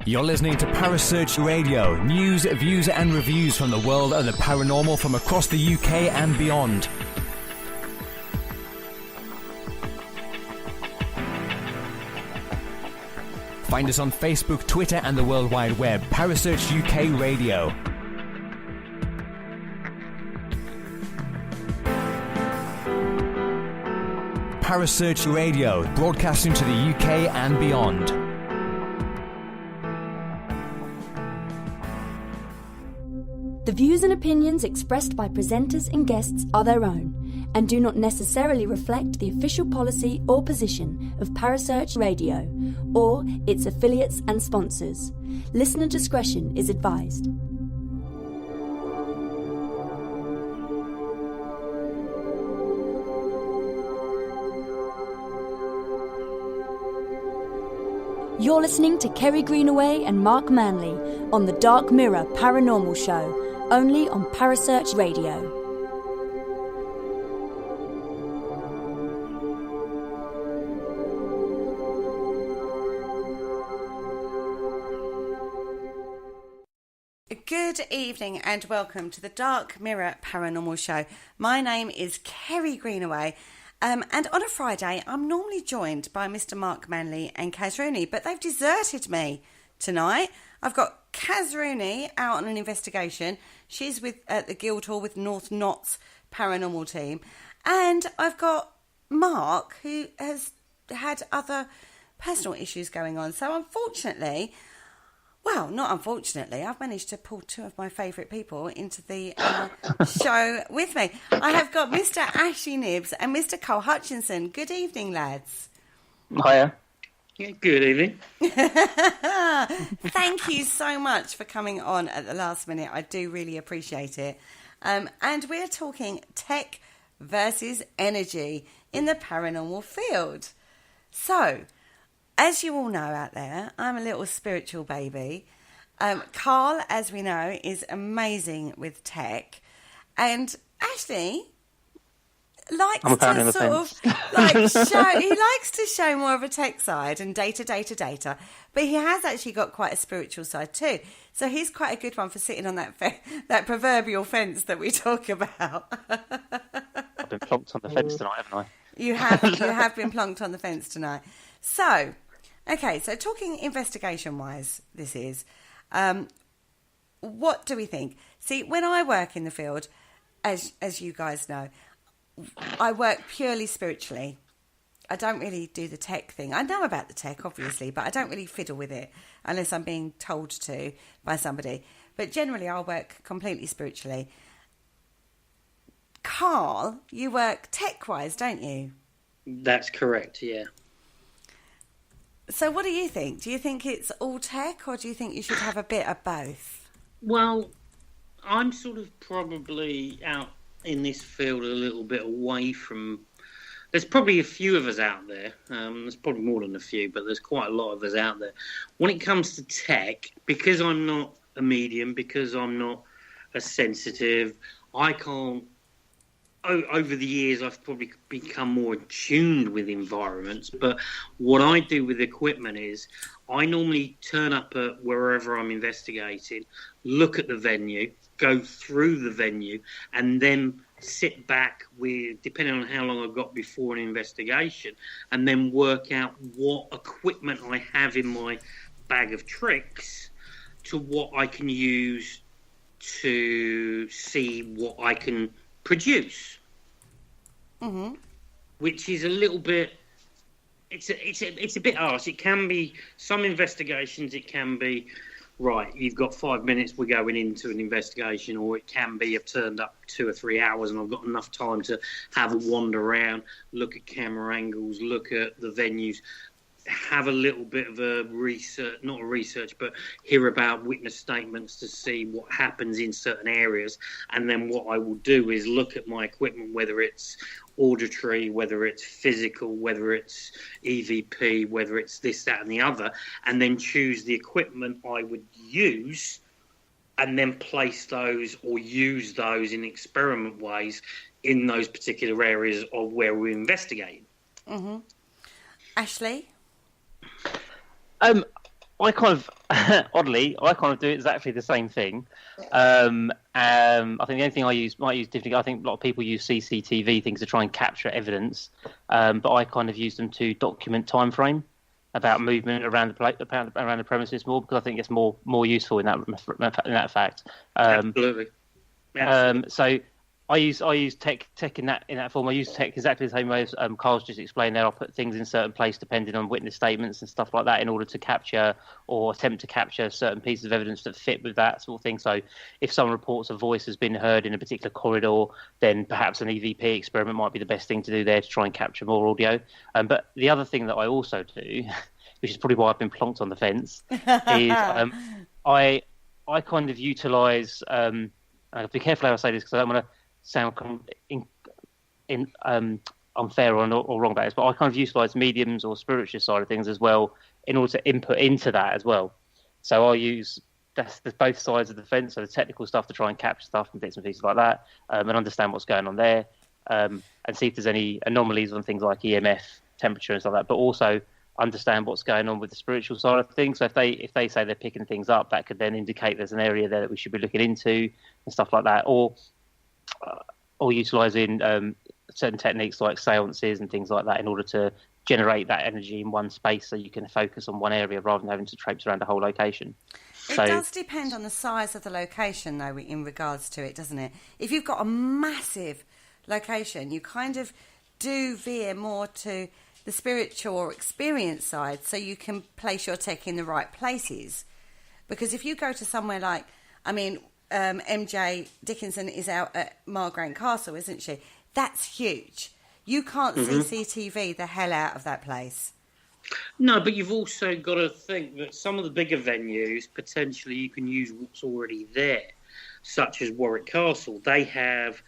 You're listening to Parasearch Radio, news, views and reviews from the world of the paranormal from across the UK and beyond. Find us on Facebook, Twitter and the World Wide Web. Parasearch UK Radio. Parasearch Radio, broadcasting to the UK and beyond. The views and opinions expressed by presenters and guests are their own and do not necessarily reflect the official policy or position of Parasearch Radio or its affiliates and sponsors. Listener discretion is advised. You're listening to Kerry Greenaway and Mark Manley on the Dark Mirror Paranormal Show, only on Parasearch Radio. Good evening and welcome to the Dark Mirror Paranormal Show. My name is Kerry Greenaway. And on a Friday, I'm normally joined by Mr. Mark Manley and Kaz Rooney, but they've deserted me tonight. I've got Kaz Rooney out on an investigation. She's at the Guildhall with North Notts Paranormal Team. And I've got Mark, who has had other personal issues going on. So unfortunately, well, not unfortunately, I've managed to pull two of my favourite people into the show with me. I have got Mr. Ashy Nibs and Mr. Cole Hutchinson. Good evening, lads. Hiya. Yeah, good evening. Thank you so much for coming on at the last minute. I do really appreciate it. And we're talking tech versus energy in the paranormal field. So, as you all know out there, I'm a little spiritual baby. Carl, as we know, is amazing with tech. And Ashley likes to sort of show, he likes to show more of a tech side and data. But he has actually got quite a spiritual side too. So he's quite a good one for sitting on that proverbial fence that we talk about. I've been plonked on the fence tonight, haven't I? You have been plonked on the fence tonight. So, okay, so talking investigation-wise, this is, what do we think? See, when I work in the field, as you guys know, I work purely spiritually. I don't really do the tech thing. I know about the tech, obviously, but I don't really fiddle with it unless I'm being told to by somebody. But generally, I'll work completely spiritually. Carl, you work tech-wise, don't you? That's correct, yeah. So what do you think? Do you think it's all tech, or do you think you should have a bit of both? Well, I'm sort of probably out in this field a little bit away from... There's probably a few of us out there. There's probably more than a few, but there's quite a lot of us out there. When it comes to tech, because I'm not a medium, because I'm not a sensitive, I can't... Over the years, I've probably become more attuned with environments. But what I do with equipment is I normally turn up at wherever I'm investigating, look at the venue, go through the venue, and then sit back with, depending on how long I've got before an investigation, and then work out what equipment I have in my bag of tricks to what I can use to see what I can produce. Mm-hmm. Which is a little bit, it's a bit arse. It can be, some investigations it can be, right, you've got 5 minutes, we're going into an investigation, or it can be I've turned up 2 or 3 hours and I've got enough time to have a wander around, look at camera angles, look at the venues, have a little bit of a research, not a research, but hear about witness statements to see what happens in certain areas. And then what I will do is look at my equipment, whether it's auditory, whether it's physical, whether it's EVP, whether it's this, that, and the other, and then choose the equipment I would use and then place those or use those in experiment ways in those particular areas of where we're investigating. Mm-hmm. Ashley? I kind of, oddly, do exactly the same thing. I think the only thing might use differently. I think a lot of people use CCTV things to try and capture evidence, but I kind of use them to document time frame about movement around the premises more, because I think it's more useful in that fact. Absolutely. So I use tech in that form. I use tech exactly the same way as Carl's just explained there. I'll put things in certain place depending on witness statements and stuff like that in order to capture or attempt to capture certain pieces of evidence that fit with that sort of thing. So if someone reports a voice has been heard in a particular corridor, then perhaps an EVP experiment might be the best thing to do there to try and capture more audio. But the other thing that I also do, which is probably why I've been plonked on the fence, is I kind of utilise. I have to be careful how I say this because I don't want to sound unfair or wrong about this, but I kind of utilise mediums or spiritual side of things as well in order to input into that as well. So I'll use both sides of the fence, so the technical stuff to try and capture stuff and bits and pieces like that, and understand what's going on there, and see if there's any anomalies on things like EMF, temperature and stuff like that, but also understand what's going on with the spiritual side of things. So if they say they're picking things up, that could then indicate there's an area there that we should be looking into and stuff like that, or utilising certain techniques like seances and things like that in order to generate that energy in one space so you can focus on one area rather than having to traipse around the whole location. It does depend on the size of the location, though, in regards to it, doesn't it? If you've got a massive location, you kind of do veer more to the spiritual or experience side so you can place your tech in the right places. Because if you go to somewhere like, MJ Dickinson is out at Margrange Castle, isn't she? That's huge. You can't CCTV the hell out of that place. No, but you've also got to think that some of the bigger venues, potentially you can use what's already there, such as Warwick Castle. They have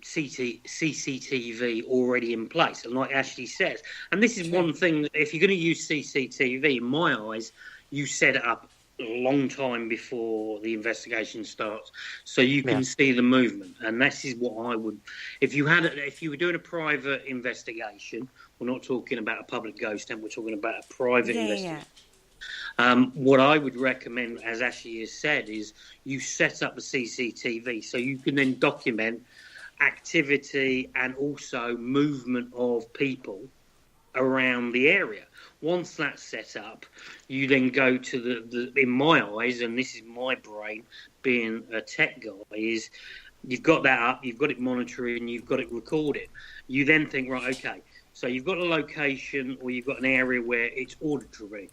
CCTV already in place. And like Ashley says, and this is one thing, that if you're going to use CCTV, in my eyes, you set it up a long time before the investigation starts, so you can see the movement. And this is what I would, if you were doing a private investigation, we're not talking about a public ghost hunt, we're talking about a private investigation. What I would recommend, as Ashley has said, is you set up the CCTV so you can then document activity and also movement of people around the area. Once that's set up, you then go to the in my eyes, and this is my brain being a tech guy, is you've got that up, you've got it monitoring, you've got it recorded. You then think, right, okay, so you've got a location or you've got an area where it's auditory.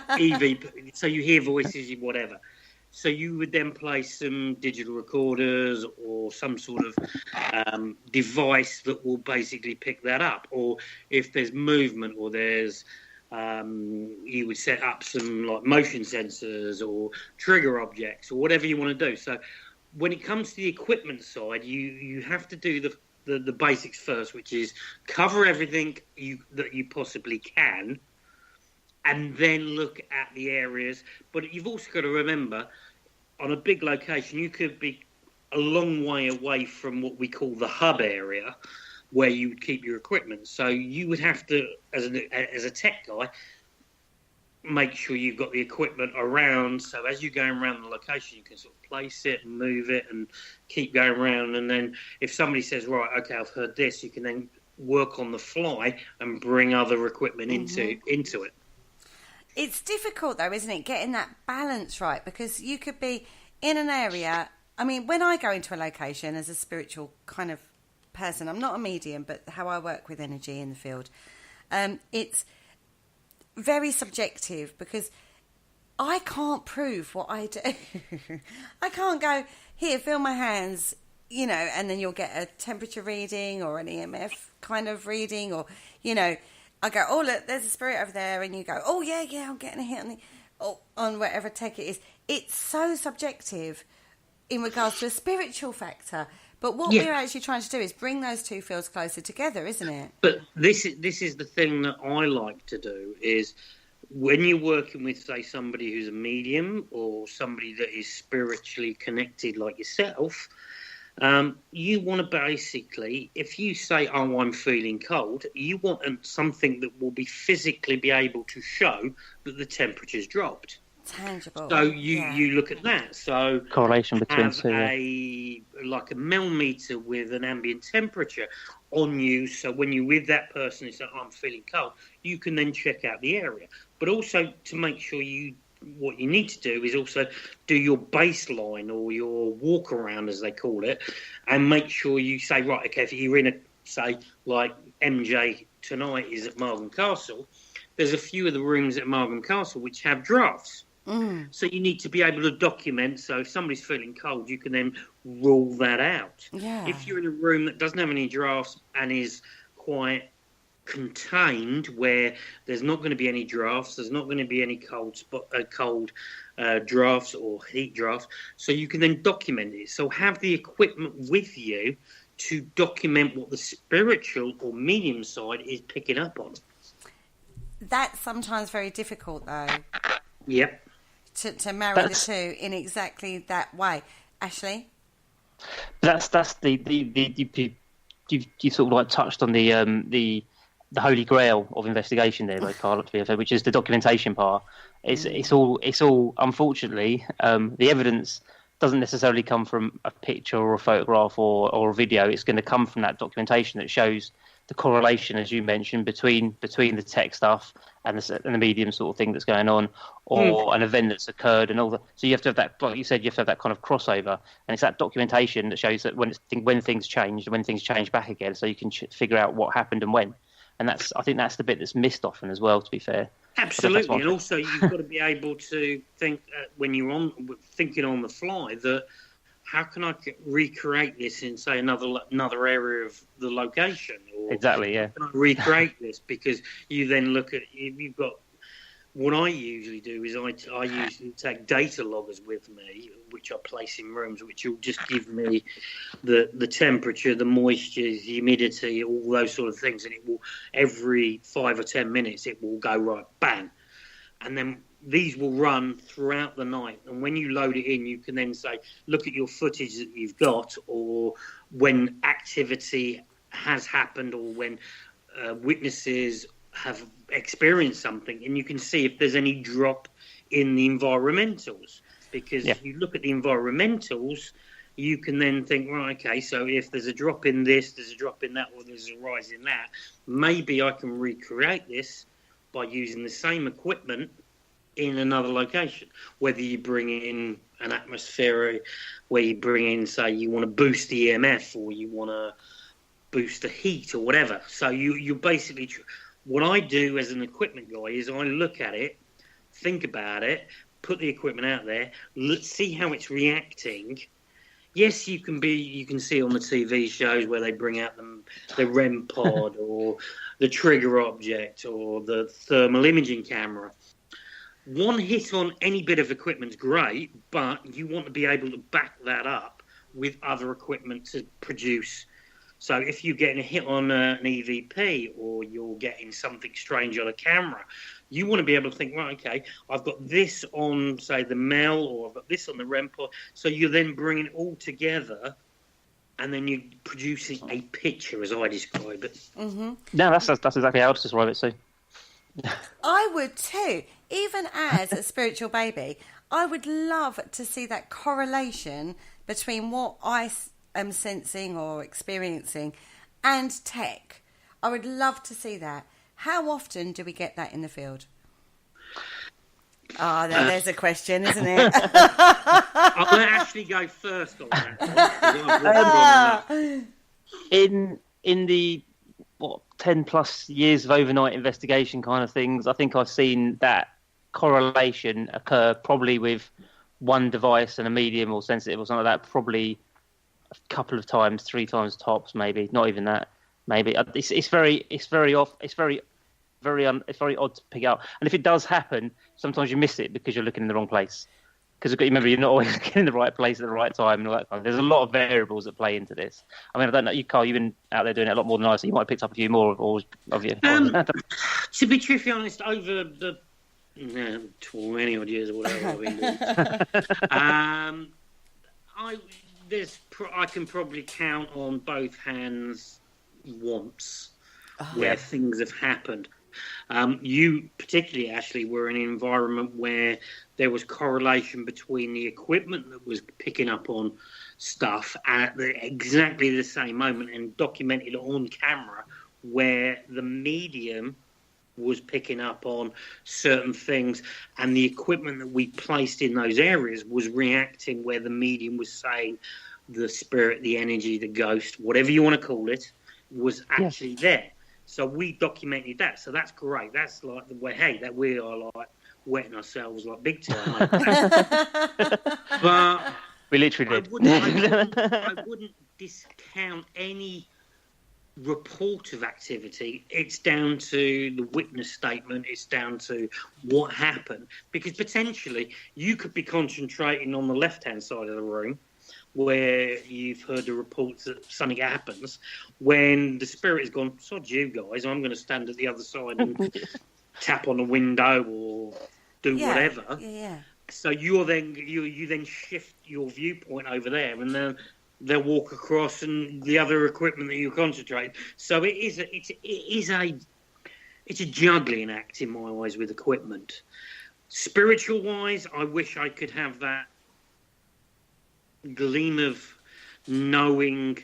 EVP, so you hear voices, whatever. So you would then place some digital recorders or some sort of device that will basically pick that up. Or if there's movement or there's, you would set up some like motion sensors or trigger objects or whatever you want to do. So when it comes to the equipment side, you have to do the basics first, which is cover everything that you possibly can, and then look at the areas. But you've also got to remember, on a big location, you could be a long way away from what we call the hub area where you would keep your equipment. So you would have to, as a tech guy, make sure you've got the equipment around. So as you're going around the location, you can sort of place it and move it and keep going around. And then if somebody says, right, okay, I've heard this, you can then work on the fly and bring other equipment into it. It's difficult, though, isn't it, getting that balance right? Because you could be in an area. I mean, when I go into a location as a spiritual kind of person, I'm not a medium, but how I work with energy in the field, it's very subjective because I can't prove what I do. I can't go, here, feel my hands, and then you'll get a temperature reading or an EMF kind of reading, or, I go, oh, look, there's a spirit over there. And you go, oh, yeah, I'm getting a hit on whatever tech it is. It's so subjective in regards to a spiritual factor. But what we're actually trying to do is bring those two fields closer together, isn't it? But this is the thing that I like to do is when you're working with, say, somebody who's a medium or somebody that is spiritually connected like yourself, you want to basically, if you say, oh, I'm feeling cold, you want something that will be physically be able to show that the temperature's dropped. Tangible. So you look at that. So correlation between two. Like a millimeter with an ambient temperature on you. So when you're with that person, it's like, oh, I'm feeling cold. You can then check out the area. But also to make sure what you need to do is also do your baseline or your walk around, as they call it, and make sure you say, right, okay, if you're in say, like MJ tonight is at Margam Castle, there's a few of the rooms at Margam Castle which have drafts. So you need to be able to document. So if somebody's feeling cold, you can then rule that out. Yeah. If you're in a room that doesn't have any drafts and is quite contained, where there's not going to be any drafts, there's not going to be any cold drafts or heat drafts, so you can then document it. So have the equipment with you to document what the spiritual or medium side is picking up on. That's sometimes very difficult, though. Yep. To marry the two in exactly that way. Ashley? That's the you sort of like touched on the holy grail of investigation there, like Carl, which is the documentation part. It's all unfortunately the evidence doesn't necessarily come from a picture or a photograph or a video. It's going to come from that documentation that shows the correlation, as you mentioned, between the tech stuff and the medium sort of thing that's going on, or an event that's occurred, and all that. So you have to have that, like you said, you have to have that kind of crossover, and it's that documentation that shows that when things changed, when things change back again, so you can figure out what happened and when. And I think that's the bit that's missed often as well, to be fair. Absolutely, and also you've got to be able to think when you're thinking on the fly that, how can I recreate this in, say, another area of the location? Or exactly, yeah. Can I recreate this? Because you then look at, you've got, what I usually do is I usually take data loggers with me, which I place in rooms, which will just give me the temperature, the moisture, the humidity, all those sort of things. And it will, every 5 or 10 minutes, it will go right, bang. And then these will run throughout the night, and when you load it in, you can then say, look at your footage that you've got, or when activity has happened, or when witnesses have experienced something, and you can see if there's any drop in the environmentals. Because if you look at the environmentals, you can then think, right, okay, so if there's a drop in this, there's a drop in that, or there's a rise in that, maybe I can recreate this by using the same equipment in another location. Whether you bring in an atmosphere, where you bring in, say, you want to boost the EMF, or you want to boost the heat, or whatever. So you basically, what I do as an equipment guy is I look at it, think about it, put the equipment out there, let's see how it's reacting. Yes, you can see on the TV shows where they bring out the REM pod or the trigger object or the thermal imaging camera. One hit on any bit of equipment's great, but you want to be able to back that up with other equipment to produce. So if you're getting a hit on an EVP, or you're getting something strange on a camera, you want to be able to think, right, okay, I've got this on, say, the Mel, or I've got this on the REM pod. So you're then bringing it all together, and then you're producing a picture, as I describe it. Mm-hmm. No, that's exactly how I describe it too. I would too. Even as a spiritual baby, I would love to see that correlation between what I am sensing or experiencing and tech. I would love to see that. How often do we get that in the field? There's a question, isn't it? I'm going to actually go first on that. In the 10 plus years of overnight investigation kind of things, I think I've seen that correlation occur probably with one device and a medium or sensitive or something like that, probably a couple of times, 3 times tops, maybe not even that. Maybe it's very odd to pick out, and if it does happen, sometimes you miss it because you're looking in the wrong place. Because remember, you're not always looking in the right place at the right time and all that kind of. There's a lot of variables that play into this. I mean, I don't know, you, Carl, you've been out there doing it a lot more than I, so you might have picked up a few more of you. To be truthfully honest, over the Yeah, 20 odd years or whatever I've been doing. I can probably count on both hands once where things have happened. You particularly, Ashley, were in an environment where there was correlation between the equipment that was picking up on stuff at exactly the same moment, and documented on camera where the medium was picking up on certain things, and the equipment that we placed in those areas was reacting where the medium was saying the spirit, the energy, the ghost, whatever you want to call it, was actually there. So we documented that. So that's great. That's like the way, hey, that we are like wetting ourselves like big time. But we literally did. I wouldn't discount any report of activity. It's down to the witness statement. It's down to what happened, because potentially you could be concentrating on the left-hand side of the room where you've heard the reports that something happens, when the spirit has gone, sod you guys, I'm going to stand at the other side and tap on the window or do whatever. So you then shift your viewpoint over there, and then they'll walk across and the other equipment that you concentrate. So it's a juggling act in my eyes with equipment. Spiritual wise, I wish I could have that gleam of knowing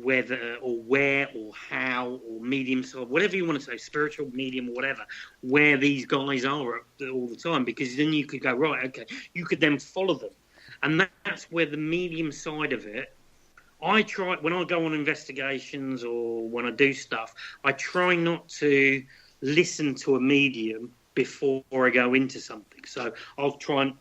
whether or where or how or medium, so whatever you want to say, spiritual, medium, or whatever, where these guys are all the time, because then you could go, right, okay, you could then follow them. And that's where the medium side of it, I try, when I go on investigations or when I do stuff, I try not to listen to a medium before I go into something. So I'll try and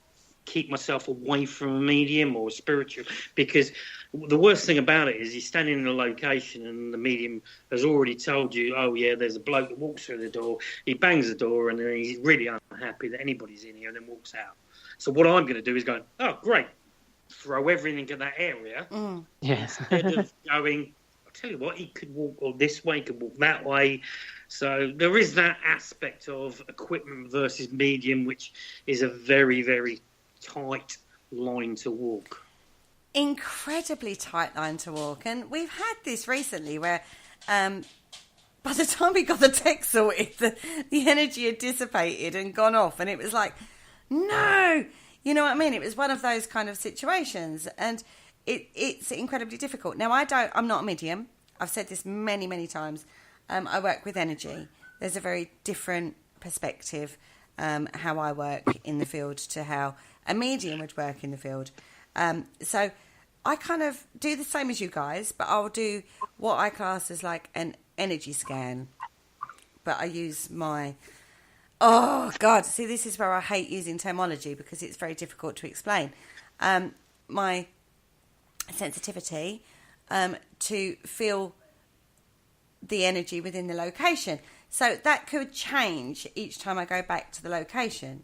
keep myself away from a medium or a spiritual, because the worst thing about it is you're standing in a location and the medium has already told you, oh yeah, there's a bloke that walks through the door, he bangs the door, and then he's really unhappy that anybody's in here, and then walks out. So what I'm going to do is go, oh great, throw everything at that area. Yes. Instead of going, I'll tell you what, he could walk this way, he could walk that way. So there is that aspect of equipment versus medium, which is a very, very tight line to walk. Incredibly tight line to walk. And we've had this recently where by the time we got the tech sorted, the energy had dissipated and gone off, and it was like, no, you know what I mean? It was one of those kind of situations, and it's incredibly difficult. Now, I'm not a medium. I've said this many, many times. I work with energy. There's a very different perspective how I work in the field to how a medium would work in the field. So I kind of do the same as you guys, but I'll do what I class as like an energy scan. But I use my... Oh, God. See, this is where I hate using terminology because it's very difficult to explain. My sensitivity to feel the energy within the location. So that could change each time I go back to the location,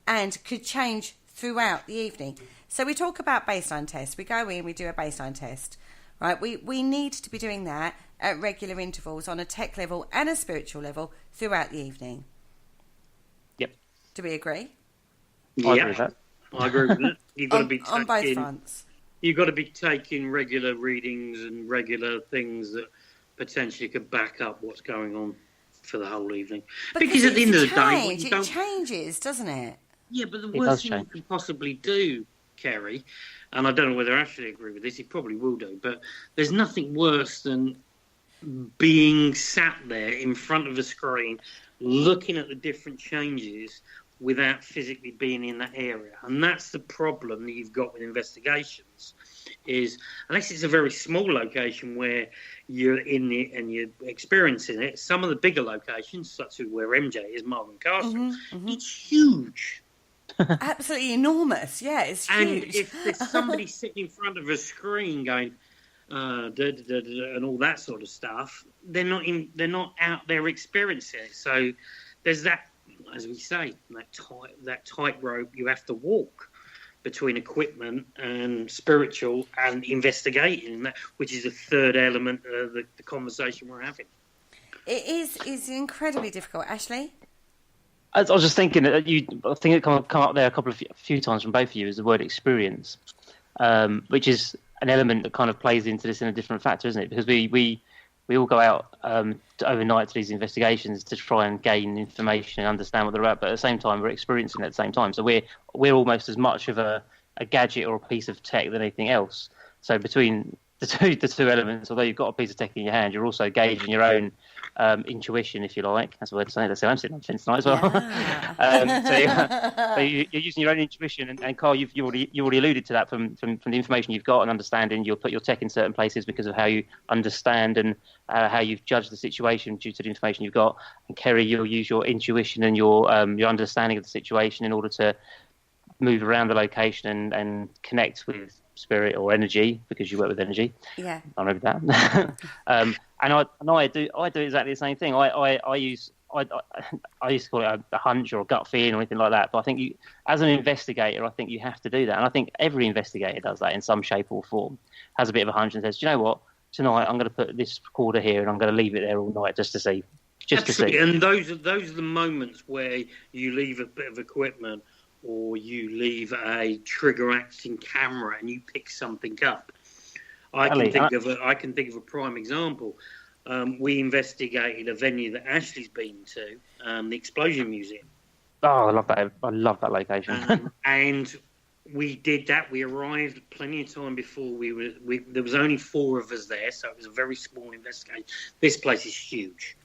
and could change throughout the evening. So we talk about baseline tests. We go in, we do a baseline test, right? We need to be doing that at regular intervals on a tech level and a spiritual level throughout the evening. Yep. Do we agree? I agree with that. I agree with it. You've got to be on both fronts. You've got to be taking regular readings and regular things that potentially could back up what's going on for the whole evening. Because at the end of the day, it changes, doesn't it? Yeah, but the worst thing you can possibly do, Kerry, and I don't know whether Ashley agree with this, he probably will do, but there's nothing worse than being sat there in front of a screen looking at the different changes without physically being in that area. And that's the problem that you've got with investigations, is unless it's a very small location where you're in it and you're experiencing it, some of the bigger locations, such as where MJ is, Marvin Castle, it's huge. Absolutely enormous. Yeah, it's huge. And if there's somebody sitting in front of a screen going and all that sort of stuff, they're not out there experiencing it. So there's that, as we say, that tightrope you have to walk between equipment and spiritual and investigating, which is the third element of the conversation we're having. It is incredibly difficult. Ashley? I was just thinking that I think it come up there a few times from both of you is the word experience, which is an element that kind of plays into this in a different factor, isn't it? Because we all go out overnight to these investigations to try and gain information and understand what they're about, but at the same time we're experiencing it at the same time. So we're almost as much of a gadget or a piece of tech than anything else. So between the two elements, although you've got a piece of tech in your hand, you're also gauging your own intuition, if you like. That's a word to say. That's how I'm sitting on the fence tonight as well. Yeah. So you're using your own intuition, and Carl, you already alluded to that from the information you've got and understanding. You'll put your tech in certain places because of how you understand and how you've judged the situation due to the information you've got. And Kerry, you'll use your intuition and your understanding of the situation in order to move around the location and connect with spirit or energy, because you work with energy. Yeah, I remember that. And I do exactly the same thing. I used to call it a hunch or a gut feeling or anything like that. But I think as an investigator, I think you have to do that, and I think every investigator does that in some shape or form. Has a bit of a hunch and says, "Do you know what? Tonight I'm going to put this recorder here and I'm going to leave it there all night just to see." Absolutely. And those are the moments where you leave a bit of equipment, or you leave a trigger-acting camera and you pick something up. I can think of a prime example. We investigated a venue that Ashley's been to, the Explosion Museum. Oh, I love that. I love that location. And we did that. We arrived plenty of time before there was only 4 of us there, so it was a very small investigation. This place is huge.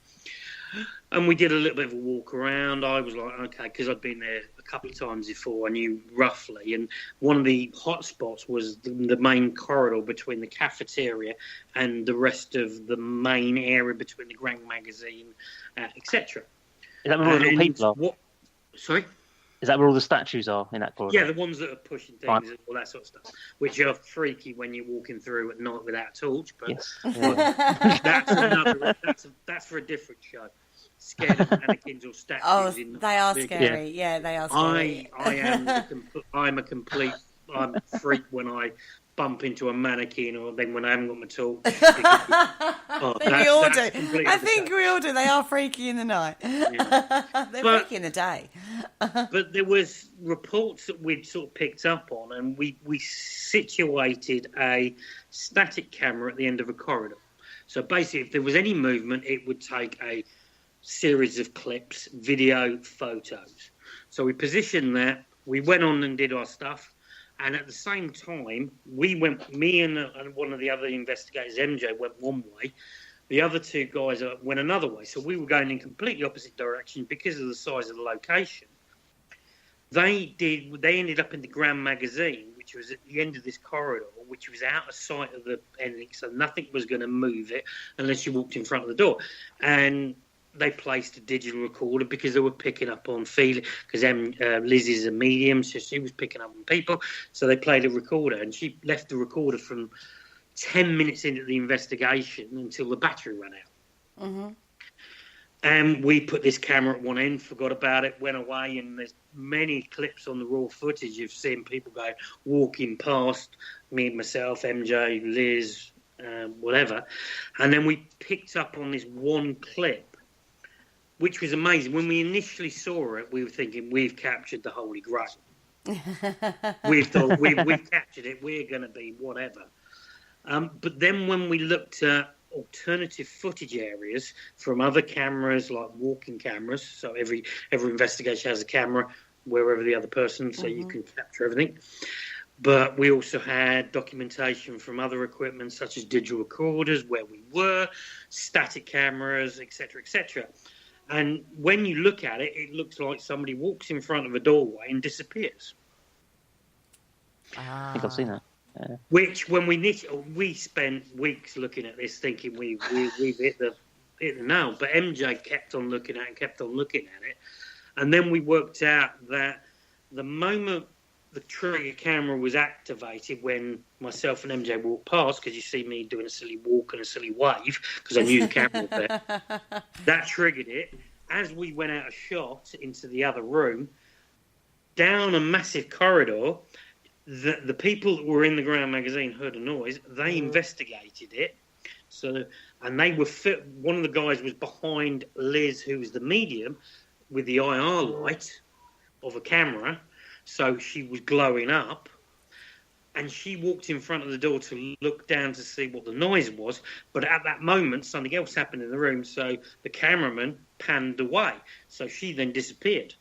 And we did a little bit of a walk around. I was like, okay, because I'd been there a couple of times before, I knew roughly. And one of the hot spots was the main corridor between the cafeteria and the rest of the main area between the Grand Magazine, etc. Is that where all the people are? Sorry? Is that where all the statues are in that corridor? Yeah, the ones that are pushing things and all that sort of stuff, which are freaky when you're walking through at night without a torch. But yes. That's for a different show. Scared of mannequins or statues. Oh, they are scary. Yeah, they are scary. I'm a freak when I bump into a mannequin, or then when I haven't got my torch. I think we all do. They are freaky in the night. Yeah. They're freaky in the day. But there was reports that we'd sort of picked up on, and we situated a static camera at the end of a corridor. So basically, if there was any movement, it would take a series of clips, video, photos. So we positioned that. We went on and did our stuff. And at the same time, me and one of the other investigators, MJ, went one way. The other 2 guys went another way. So we were going in completely opposite direction because of the size of the location. They ended up in the Grand Magazine, which was at the end of this corridor, which was out of sight of the ending. So nothing was going to move it unless you walked in front of the door. And they placed a digital recorder because they were picking up on feeling, because Liz is a medium, so she was picking up on people. So they played a recorder, and she left the recorder from 10 minutes into the investigation until the battery ran out. Mm-hmm. And we put this camera at one end, forgot about it, went away, and there's many clips on the raw footage of seeing people walking past, me, myself, MJ, Liz, whatever. And then we picked up on this one clip, which was amazing. When we initially saw it, we were thinking, we've captured the Holy Grail. We thought, we've captured it, we're going to be whatever. But then when we looked at alternative footage areas from other cameras, like walking cameras, so every investigation has a camera wherever the other person, so you can capture everything. But we also had documentation from other equipment, such as digital recorders, where we were, static cameras, etc., etc. And when you look at it, it looks like somebody walks in front of a doorway and disappears. I think I've seen that. Yeah. Which, when we spent weeks looking at this, thinking we've hit the nail. But MJ kept on looking at it, and then we worked out that the moment the trigger camera was activated, when myself and MJ walked past, because you see me doing a silly walk and a silly wave, because I knew the camera was there, that triggered it. As we went out of shot into the other room, down a massive corridor, the people that were in the Grand Magazine heard a noise. They investigated it. So, and they were one of the guys was behind Liz, who was the medium, with the IR light of a camera, so she was glowing up, and she walked in front of the door to look down to see what the noise was, but at that moment something else happened in the room, so the cameraman panned away, so she then disappeared.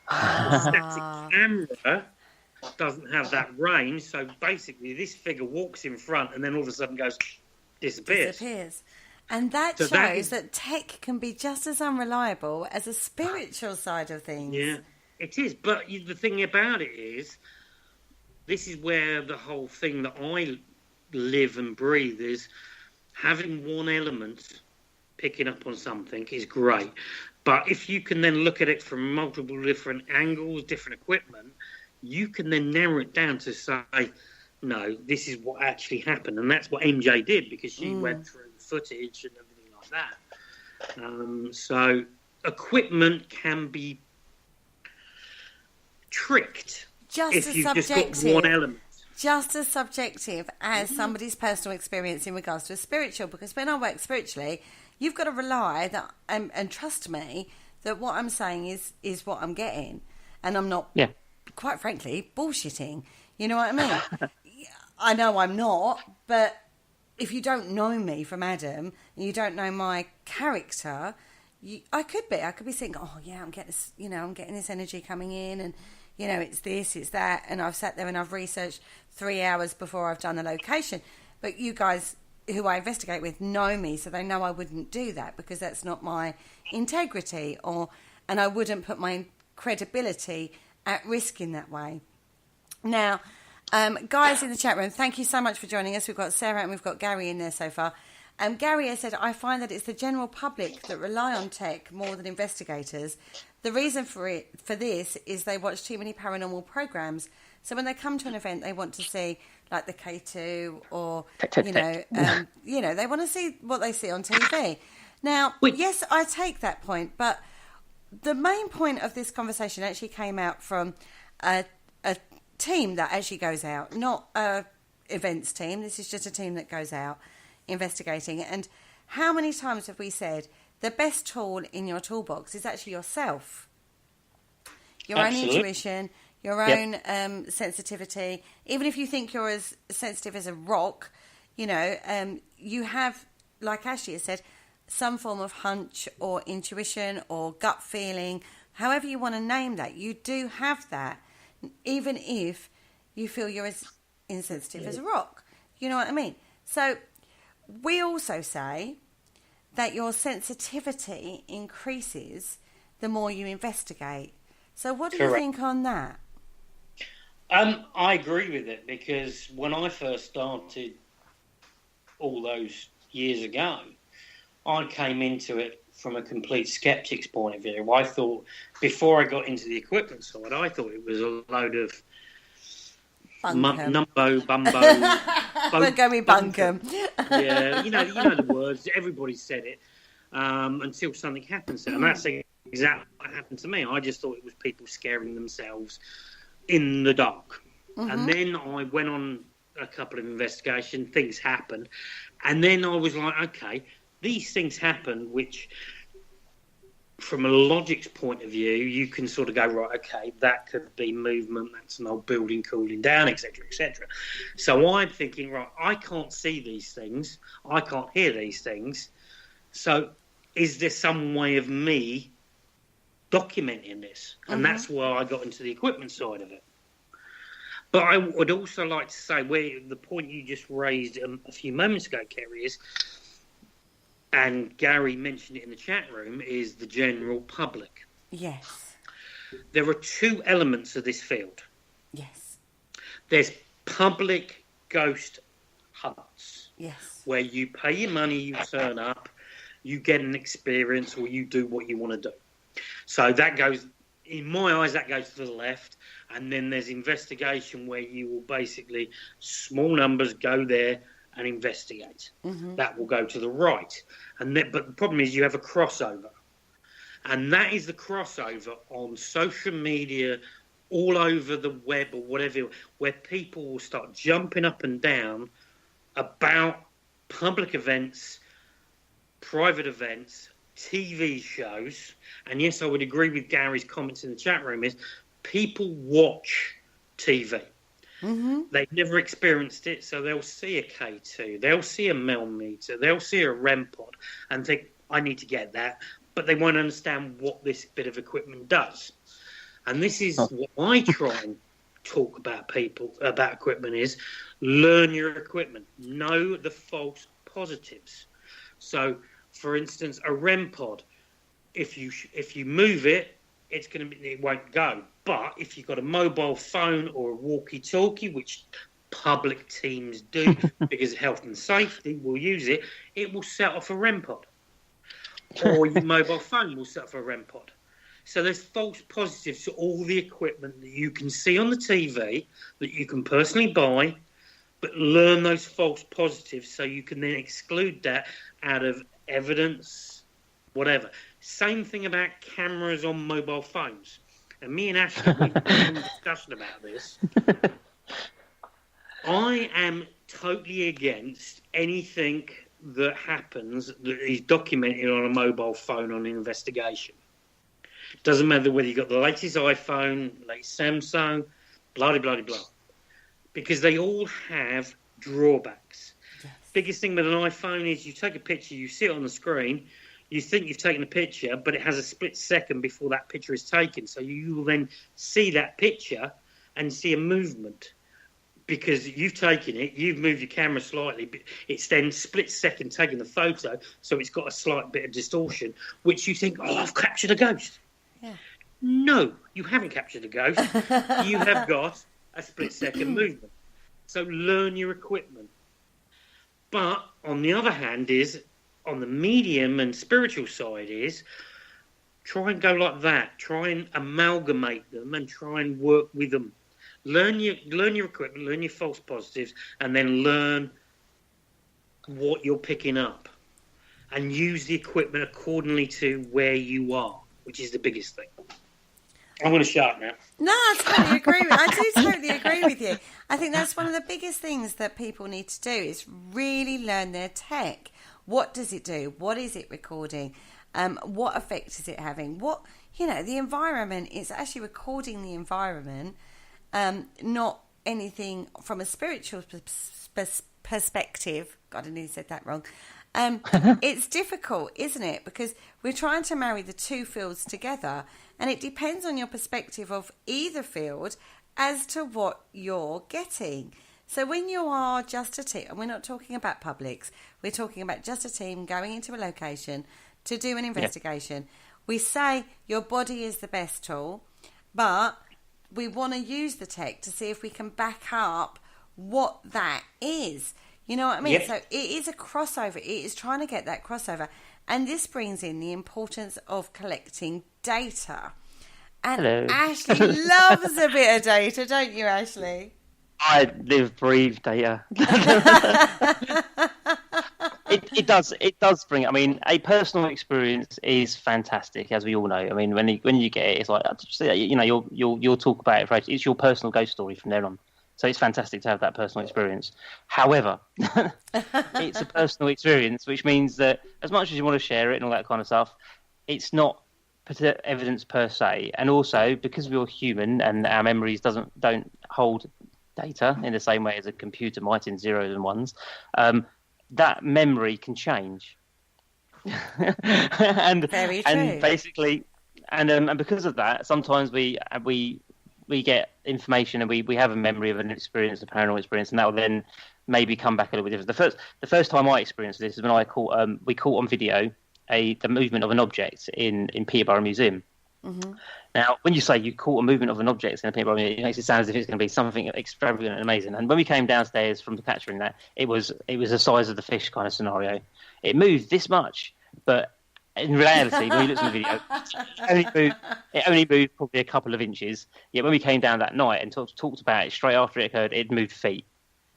The static camera doesn't have that range, so basically this figure walks in front and then all of a sudden disappears. And that So shows that that tech can be just as unreliable as a spiritual side of things. Yeah, it is. But the thing about it is, this is where the whole thing that I live and breathe is having one element picking up on something is great. But if you can then look at it from multiple different angles, different equipment, you can then narrow it down to say, no, this is what actually happened. And that's what MJ did, because she went through footage and everything like that. So equipment can be tricked if you've just got one element. Just as subjective as somebody's personal experience in regards to a spiritual, because when I work spiritually, you've got to rely that and trust me that what I'm saying is what I'm getting, and I'm not, quite frankly, bullshitting. You know what I mean? I know I'm not, but if you don't know me from Adam, and you don't know my character, I could be thinking, oh yeah, I'm getting this, I'm getting this energy coming in, and it's this, it's that, and I've sat there and I've researched 3 hours before I've done the location. But you guys who I investigate with know me, so they know I wouldn't do that because that's not my integrity, and I wouldn't put my credibility at risk in that way. Now, guys in the chat room, thank you so much for joining us. We've got Sarah and we've got Gary in there so far. Gary has said, I find that it's the general public that rely on tech more than investigators. The reason for this is they watch too many paranormal programs. So when they come to an event, they want to see like the K2 or, they want to see what they see on TV. Now, yes, I take that point, but the main point of this conversation actually came out from a team that actually goes out, not a events team. This is just a team that goes out investigating. And how many times have we said the best tool in your toolbox is actually yourself, your own intuition, your own sensitivity. Even if you think you're as sensitive as a rock, you have, like Ashley has said, some form of hunch or intuition or gut feeling, however you want to name that. You do have that, even if you feel you're as insensitive as a rock. You know what I mean? So we also say that your sensitivity increases the more you investigate. So what do you think on that? I agree with it, because when I first started all those years ago, I came into it from a complete skeptic's point of view. I thought, before I got into the equipment side, I thought it was a load of bumbo. We're going bunkum. Yeah, you know the words. Everybody said it until something happens. And that's exactly what happened to me. I just thought it was people scaring themselves in the dark. Mm-hmm. And then I went on a couple of investigations. Things happened. And then I was like, okay, these things happen, which from a logic's point of view, you can sort of go, right, okay, that could be movement, that's an old building cooling down, etc., etc. So I'm thinking, right, I can't see these things, I can't hear these things, so is there some way of me documenting this? And that's why I got into the equipment side of it. But I would also like to say, where the point you just raised a few moments ago, Kerry, is, and Gary mentioned it in the chat room, is the general public. Yes. There are two elements of this field. Yes. There's public ghost hunts. Yes. Where you pay your money, you turn up, you get an experience, or you do what you want to do. So that goes, in my eyes, that goes to the left. And then there's investigation, where you will basically, small numbers, go there and investigate. Mm-hmm. That will go to the right. But the problem is you have a crossover. And that is the crossover on social media, all over the web or whatever, where people will start jumping up and down about public events, private events, TV shows, and yes, I would agree with Gary's comments in the chat room, is people watch TV. Mm-hmm. They've never experienced it, so they'll see a K2, they'll see a millimeter, they'll see a REM pod and think, I need to get that, but they won't understand what this bit of equipment does. And this is what I try and talk about equipment is learn your equipment, know the false positives. So, for instance, a REM pod, if you move it, it won't go. But if you've got a mobile phone or a walkie-talkie, which public teams do because of health and safety will use it, it will set off a REM pod. Or your mobile phone will set off a REM pod. So there's false positives to all the equipment that you can see on the TV, that you can personally buy, but learn those false positives so you can then exclude that out of evidence, whatever. Same thing about cameras on mobile phones. And me and Ashley, we've had a discussion about this. I am totally against anything that happens that is documented on a mobile phone on an investigation. Doesn't matter whether you've got the latest iPhone, latest Samsung, blah, blah, blah, blah. Because they all have drawbacks. Yes. Biggest thing with an iPhone is you take a picture, you see it on the screen, you think you've taken a picture, but it has a split second before that picture is taken. So you will then see that picture and see a movement. Because you've taken it, you've moved your camera slightly, but it's then split second taking the photo, so it's got a slight bit of distortion, which you think, oh, I've captured a ghost. Yeah. No, you haven't captured a ghost. You have got a split second movement. So learn your equipment. But on the other hand is, on the medium and spiritual side is, try and go like that. Try and amalgamate them and try and work with them. Learn your equipment, learn your false positives, and then learn what you're picking up. And use the equipment accordingly to where you are, which is the biggest thing. I'm going to shut now. No, I do totally agree with you. I think that's one of the biggest things that people need to do is really learn their tech. What does it do? What is it recording? What effect is it having? The environment is actually recording the environment, not anything from a spiritual perspective. God, I nearly said that wrong. It's difficult, isn't it? Because we're trying to marry the two fields together, and it depends on your perspective of either field as to what you're getting. So when you are just a team, and we're not talking about publics, we're talking about just a team going into a location to do an investigation. We say your body is the best tool, but we want to use the tech to see if we can back up what that is. You know what I mean? Yep. So it is a crossover. It is trying to get that crossover. And this brings in the importance of collecting data. And hello. Ashley loves a bit of data, don't you, Ashley? I live, breathe data. It does bring. I mean, a personal experience is fantastic, as we all know. I mean, when you get it, it's like you'll talk about it. Right? It's your personal ghost story from there on. So it's fantastic to have that personal experience. However, it's a personal experience, which means that as much as you want to share it and all that kind of stuff, it's not evidence per se. And also, because we're human and our memories don't hold data in the same way as a computer might in zeros and ones, that memory can change. and Very true. And basically, and because of that, sometimes we get information and we have a memory of an experience, a paranormal experience, and that will then maybe come back a little bit different. The first time I experienced this is when we caught on video the movement of an object in Peterborough Museum. Mm-hmm. Now, when you say you caught a movement of an object in a Peterborough Museum, it makes it sound as if it's going to be something extravagant and amazing. And when we came downstairs from the capturing that, it was the size of the fish kind of scenario. It moved this much, but in reality, when we looked at the video, it only moved probably a couple of inches. Yet when we came down that night and talked about it straight after it occurred, it moved feet.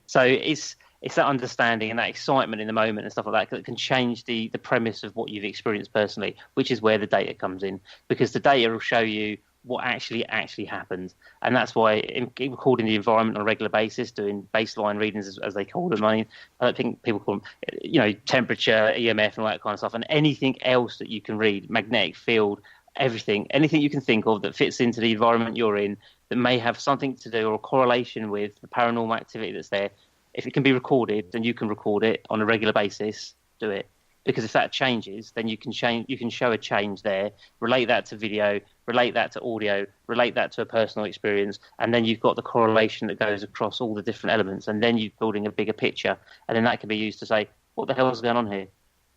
So it's that understanding and that excitement in the moment and stuff like that can change the premise of what you've experienced personally, which is where the data comes in. Because the data will show you what actually happened. And that's why in recording the environment on a regular basis, doing baseline readings as they call them. I mean, I don't think people call them, temperature, EMF, and all that kind of stuff, and anything else that you can read, magnetic field, anything you can think of that fits into the environment you're in that may have something to do or a correlation with the paranormal activity that's there. If it can be recorded, then you can record it on a regular basis. Do it. Because if that changes, then you can show a change there, relate that to video, relate that to audio, relate that to a personal experience, and then you've got the correlation that goes across all the different elements, and then you're building a bigger picture, and then that can be used to say, what the hell is going on here?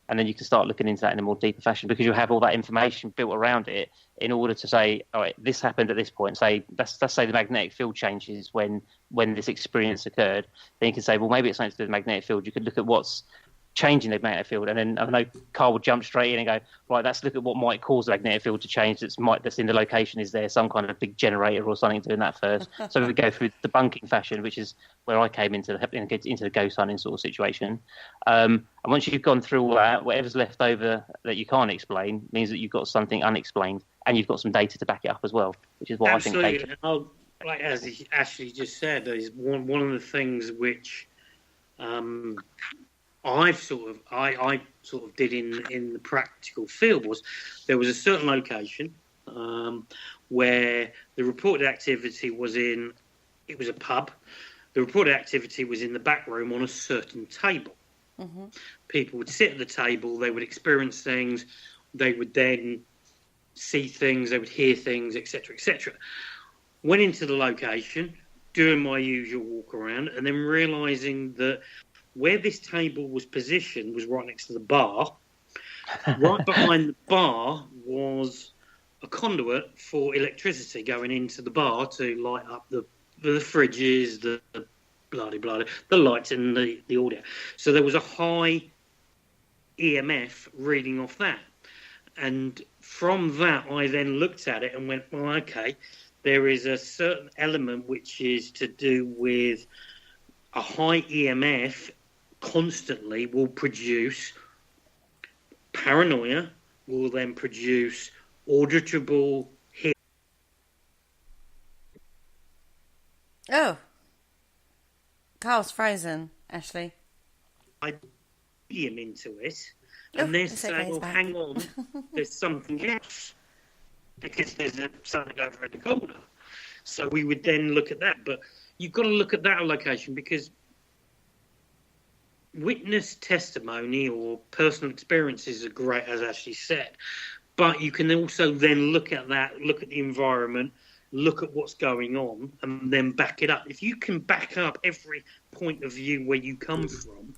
And then you can start looking into that in a more deeper fashion, because you'll have all that information built around it in order to say, all right, this happened at this point. Say, let's say the magnetic field changes when this experience occurred. Then you can say, well, maybe it's something to do with the magnetic field. You could look at what's changing the magnetic field, and then I know Carl would jump straight in and go, right, let's look at what might cause the magnetic field to change that's in the location. Is there some kind of big generator or something doing that first? So we go through the debunking fashion, which is where I came into the ghost hunting sort of situation. And once you've gone through all that, whatever's left over that you can't explain means that you've got something unexplained, and you've got some data to back it up as well, which is what Absolutely. I think data... Like as Ashley just said, is one of the things which I sort of did in the practical field was there was a certain location where the reported activity was it was a pub. The reported activity was in the back room on a certain table. Mm-hmm. People would sit at the table, they would experience things, they would then see things, they would hear things, etc., etc. Went into the location, doing my usual walk around, and then realising that where this table was positioned was right next to the bar. Right behind the bar was a conduit for electricity going into the bar to light up the fridges, the blah-de-blah, the lights and the audio. So there was a high EMF reading off that. And from that, I then looked at it and went, well, okay, there is a certain element which is to do with a high EMF constantly will produce paranoia, will then produce auditable hit. Oh. Carl's frozen, Ashley. I him into it, and they're saying, well, hang on, there's something else, because there's something over in the corner. So we would then look at that, but you've got to look at that location, because witness testimony or personal experiences are great, as Ashley said, but you can also then look at that, look at the environment, look at what's going on, and then back it up. If you can back up every point of view where you come from,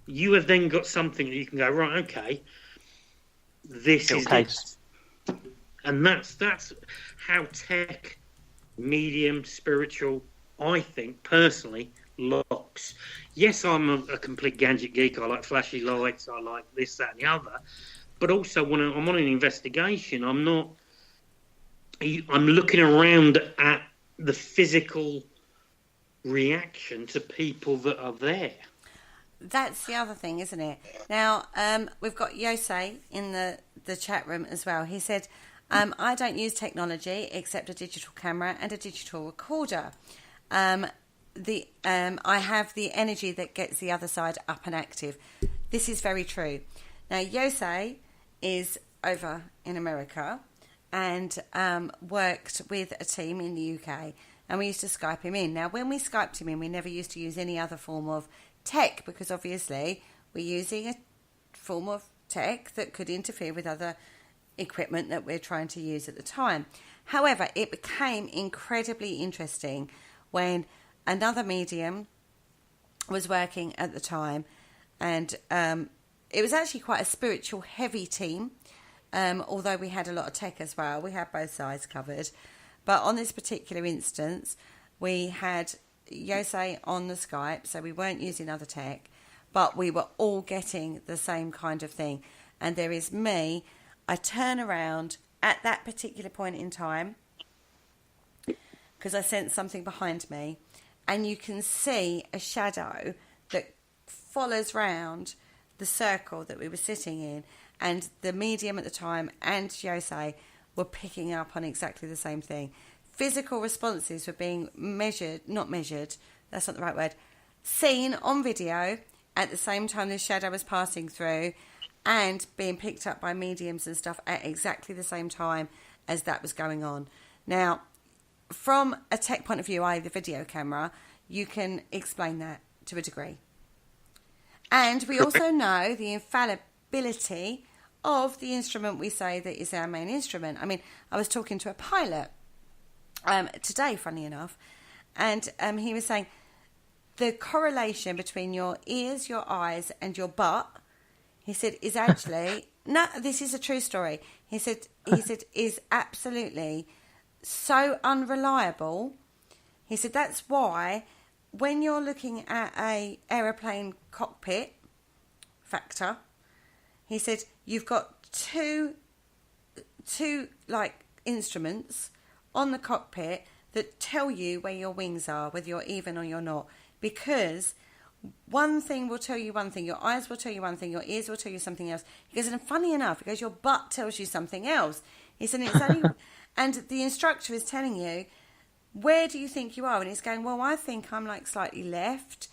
you have then got something that you can go, right, okay, this is it. And that's how tech, medium, spiritual, I think, personally, locks. Yes, I'm a complete gadget geek. I like flashy lights. I like this, that, and the other. But also, when I'm on an investigation, I'm looking around at the physical reaction to people that are there. That's the other thing, isn't it? Now, we've got Yosei in the chat room as well. He said, I don't use technology except a digital camera and a digital recorder. I have the energy that gets the other side up and active. This is very true. Now, Yosei is over in America and worked with a team in the UK, and we used to Skype him in. Now, when we Skyped him in, we never used to use any other form of tech, because obviously we're using a form of tech that could interfere with other equipment that we're trying to use at the time. However, it became incredibly interesting when another medium was working at the time, and it was actually quite a spiritual heavy team, although we had a lot of tech as well. We had both sides covered, but on this particular instance we had Yosei on the Skype, so we weren't using other tech, but we were all getting the same kind of thing. And there is me, I turn around at that particular point in time because I sense something behind me, and you can see a shadow that follows round the circle that we were sitting in, and the medium at the time and Yosei were picking up on exactly the same thing. Physical responses were being not measured, that's not the right word, seen on video at the same time the shadow was passing through and being picked up by mediums and stuff at exactly the same time as that was going on. Now, from a tech point of view, i.e. the video camera, you can explain that to a degree. And we also know the infallibility of the instrument we say that is our main instrument. I mean, I was talking to a pilot today, funny enough, and he was saying the correlation between your ears, your eyes, and your butt, he said, is actually no. This is a true story. He said is absolutely so unreliable. He said that's why when you're looking at a aeroplane cockpit factor, he said you've got two like instruments on the cockpit that tell you where your wings are, whether you're even or you're not, because one thing will tell you one thing, your eyes will tell you one thing, your ears will tell you something else. He goes, and funny enough, because your butt tells you something else. He said, it's only, and the instructor is telling you, where do you think you are? And he's going, well, I think I'm like slightly left,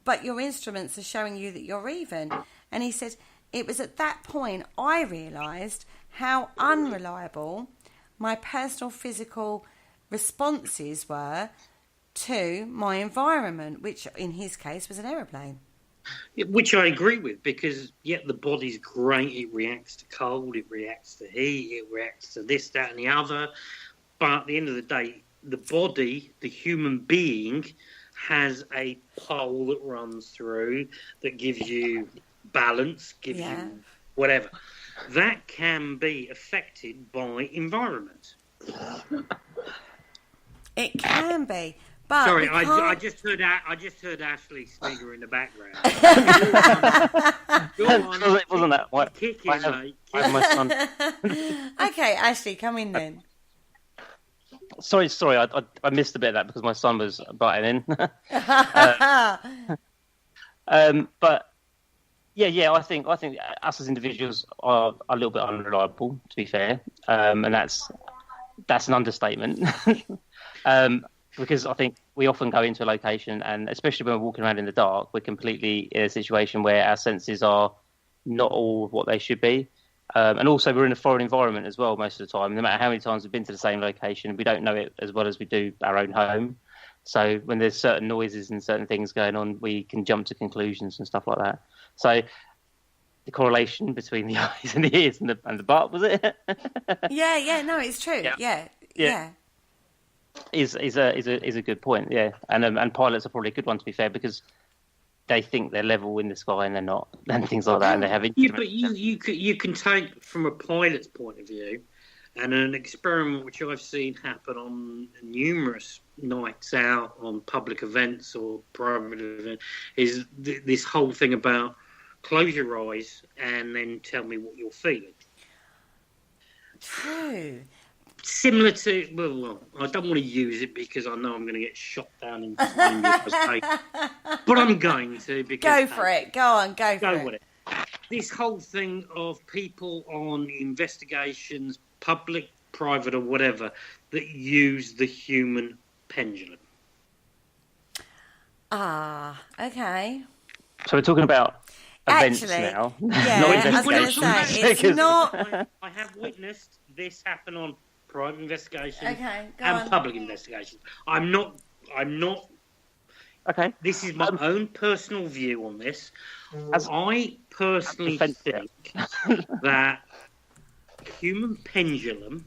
but your instruments are showing you that you're even. And he said, it was at that point I realised how unreliable my personal physical responses were to my environment, which in his case was an aeroplane. Which I agree with, because the body's great. It reacts to cold, it reacts to heat, it reacts to this, that, and the other. But at the end of the day, the body, the human being, has a pole that runs through that gives you balance, gives you whatever. That can be affected by environment. It can be. But sorry, I just heard Ashley Sneaker in the background. Go on, it wasn't that. What? Kick in, mate. I have my son. Okay, Ashley, come in then. Sorry, I missed a bit of that because my son was butting in. But yeah, I think us as individuals are a little bit unreliable, to be fair, and that's an understatement. Because I think we often go into a location, and especially when we're walking around in the dark, we're completely in a situation where our senses are not all what they should be. And also we're in a foreign environment as well most of the time. No matter how many times we've been to the same location, we don't know it as well as we do our own home. So when there's certain noises and certain things going on, we can jump to conclusions and stuff like that. So the correlation between the eyes and the ears and the butt, was it? No, it's true. Yeah. Is a good point, yeah, and pilots are probably a good one, to be fair, because they think they're level in the sky and they're not, and things like that, and they have instruments. Yeah, but you can take from a pilot's point of view, and an experiment which I've seen happen on numerous nights out on public events or private events is this whole thing about close your eyes and then tell me what you're feeling. True. Similar to, well, I don't want to use it because I know I'm going to get shot down in but I'm going to because... Go for it. Go on, go with it. This whole thing of people on investigations, public, private or whatever, that use the human pendulum. Ah, okay. So we're talking about events Actually, now. Yeah, not I was going to say, it's not... I have witnessed this happen on private investigation and public investigation. I'm not. Okay. This is my own personal view on this. I personally think that human pendulum,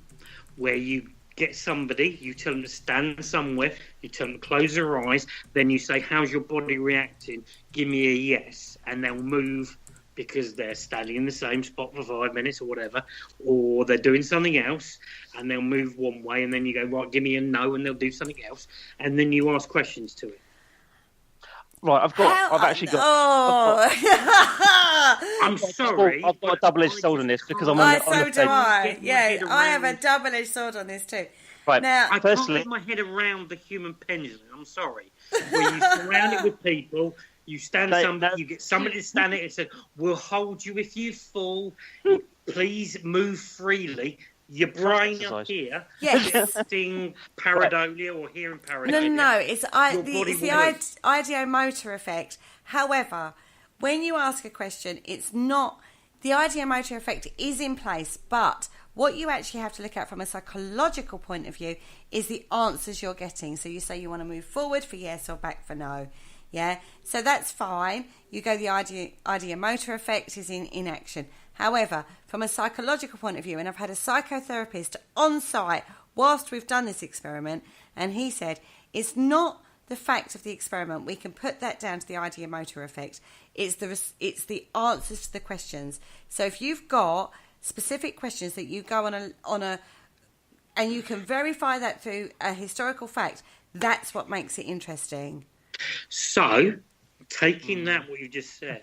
where you get somebody, you tell them to stand somewhere, you tell them to close their eyes, then you say, "How's your body reacting? Give me a yes," and they'll move. Because they're standing in the same spot for 5 minutes or whatever, or they're doing something else, and they'll move one way, and then you go, right, give me a no, and they'll do something else, and then you ask questions to it. Right, I've actually got. I'm sorry. I've got a double-edged sword on this because I'm on so do I. Yeah, I have a double-edged sword on this too. Right, now, I can't get my head around the human pendulum. I'm sorry. Where you surround it with people. You stand you get somebody to stand it and say, "We'll hold you if you fall. Please move freely." your brain exercise. up here, Yes. seeing pareidolia or hearing pareidolia. No. It's the works. ideomotor effect. However, when you ask a question, it's not... The ideomotor effect is in place, but what you actually have to look at from a psychological point of view is the answers you're getting. So you say you want to move forward for yes or back for no. Yeah? So that's fine. You go the ideomotor effect is in action. However, from a psychological point of view, and I've had a psychotherapist on site whilst we've done this experiment, and he said it's not the fact of the experiment. We can put that down to the ideomotor effect. It's the answers to the questions. So if you've got specific questions that you go on a and you can verify that through a historical fact, that's what makes it interesting. So, taking that what you just said,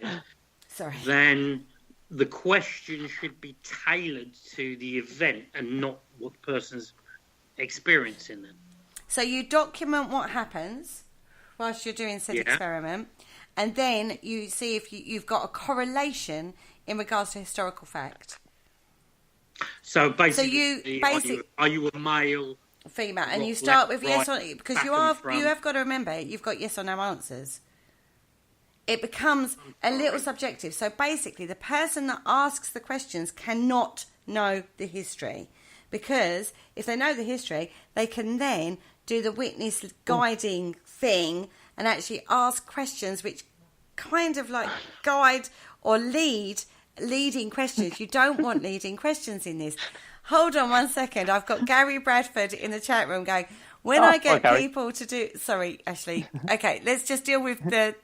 then the question should be tailored to the event and not what the person's experiencing then. So you document what happens whilst you're doing said experiment, and then you see if you've got a correlation in regards to historical fact. So basically, are you a male, female, and you start with yes or no, because you have got to remember you've got yes or no answers. It becomes a little subjective. So basically, the person that asks the questions cannot know the history, because if they know the history, they can then do the witness guiding thing and actually ask questions which kind of like guide or leading questions. You don't want leading questions in this. Hold on 1 second. I've got Gary Bradford in the chat room going, when I get people to do... Sorry, Ashley. Okay, let's just deal with that.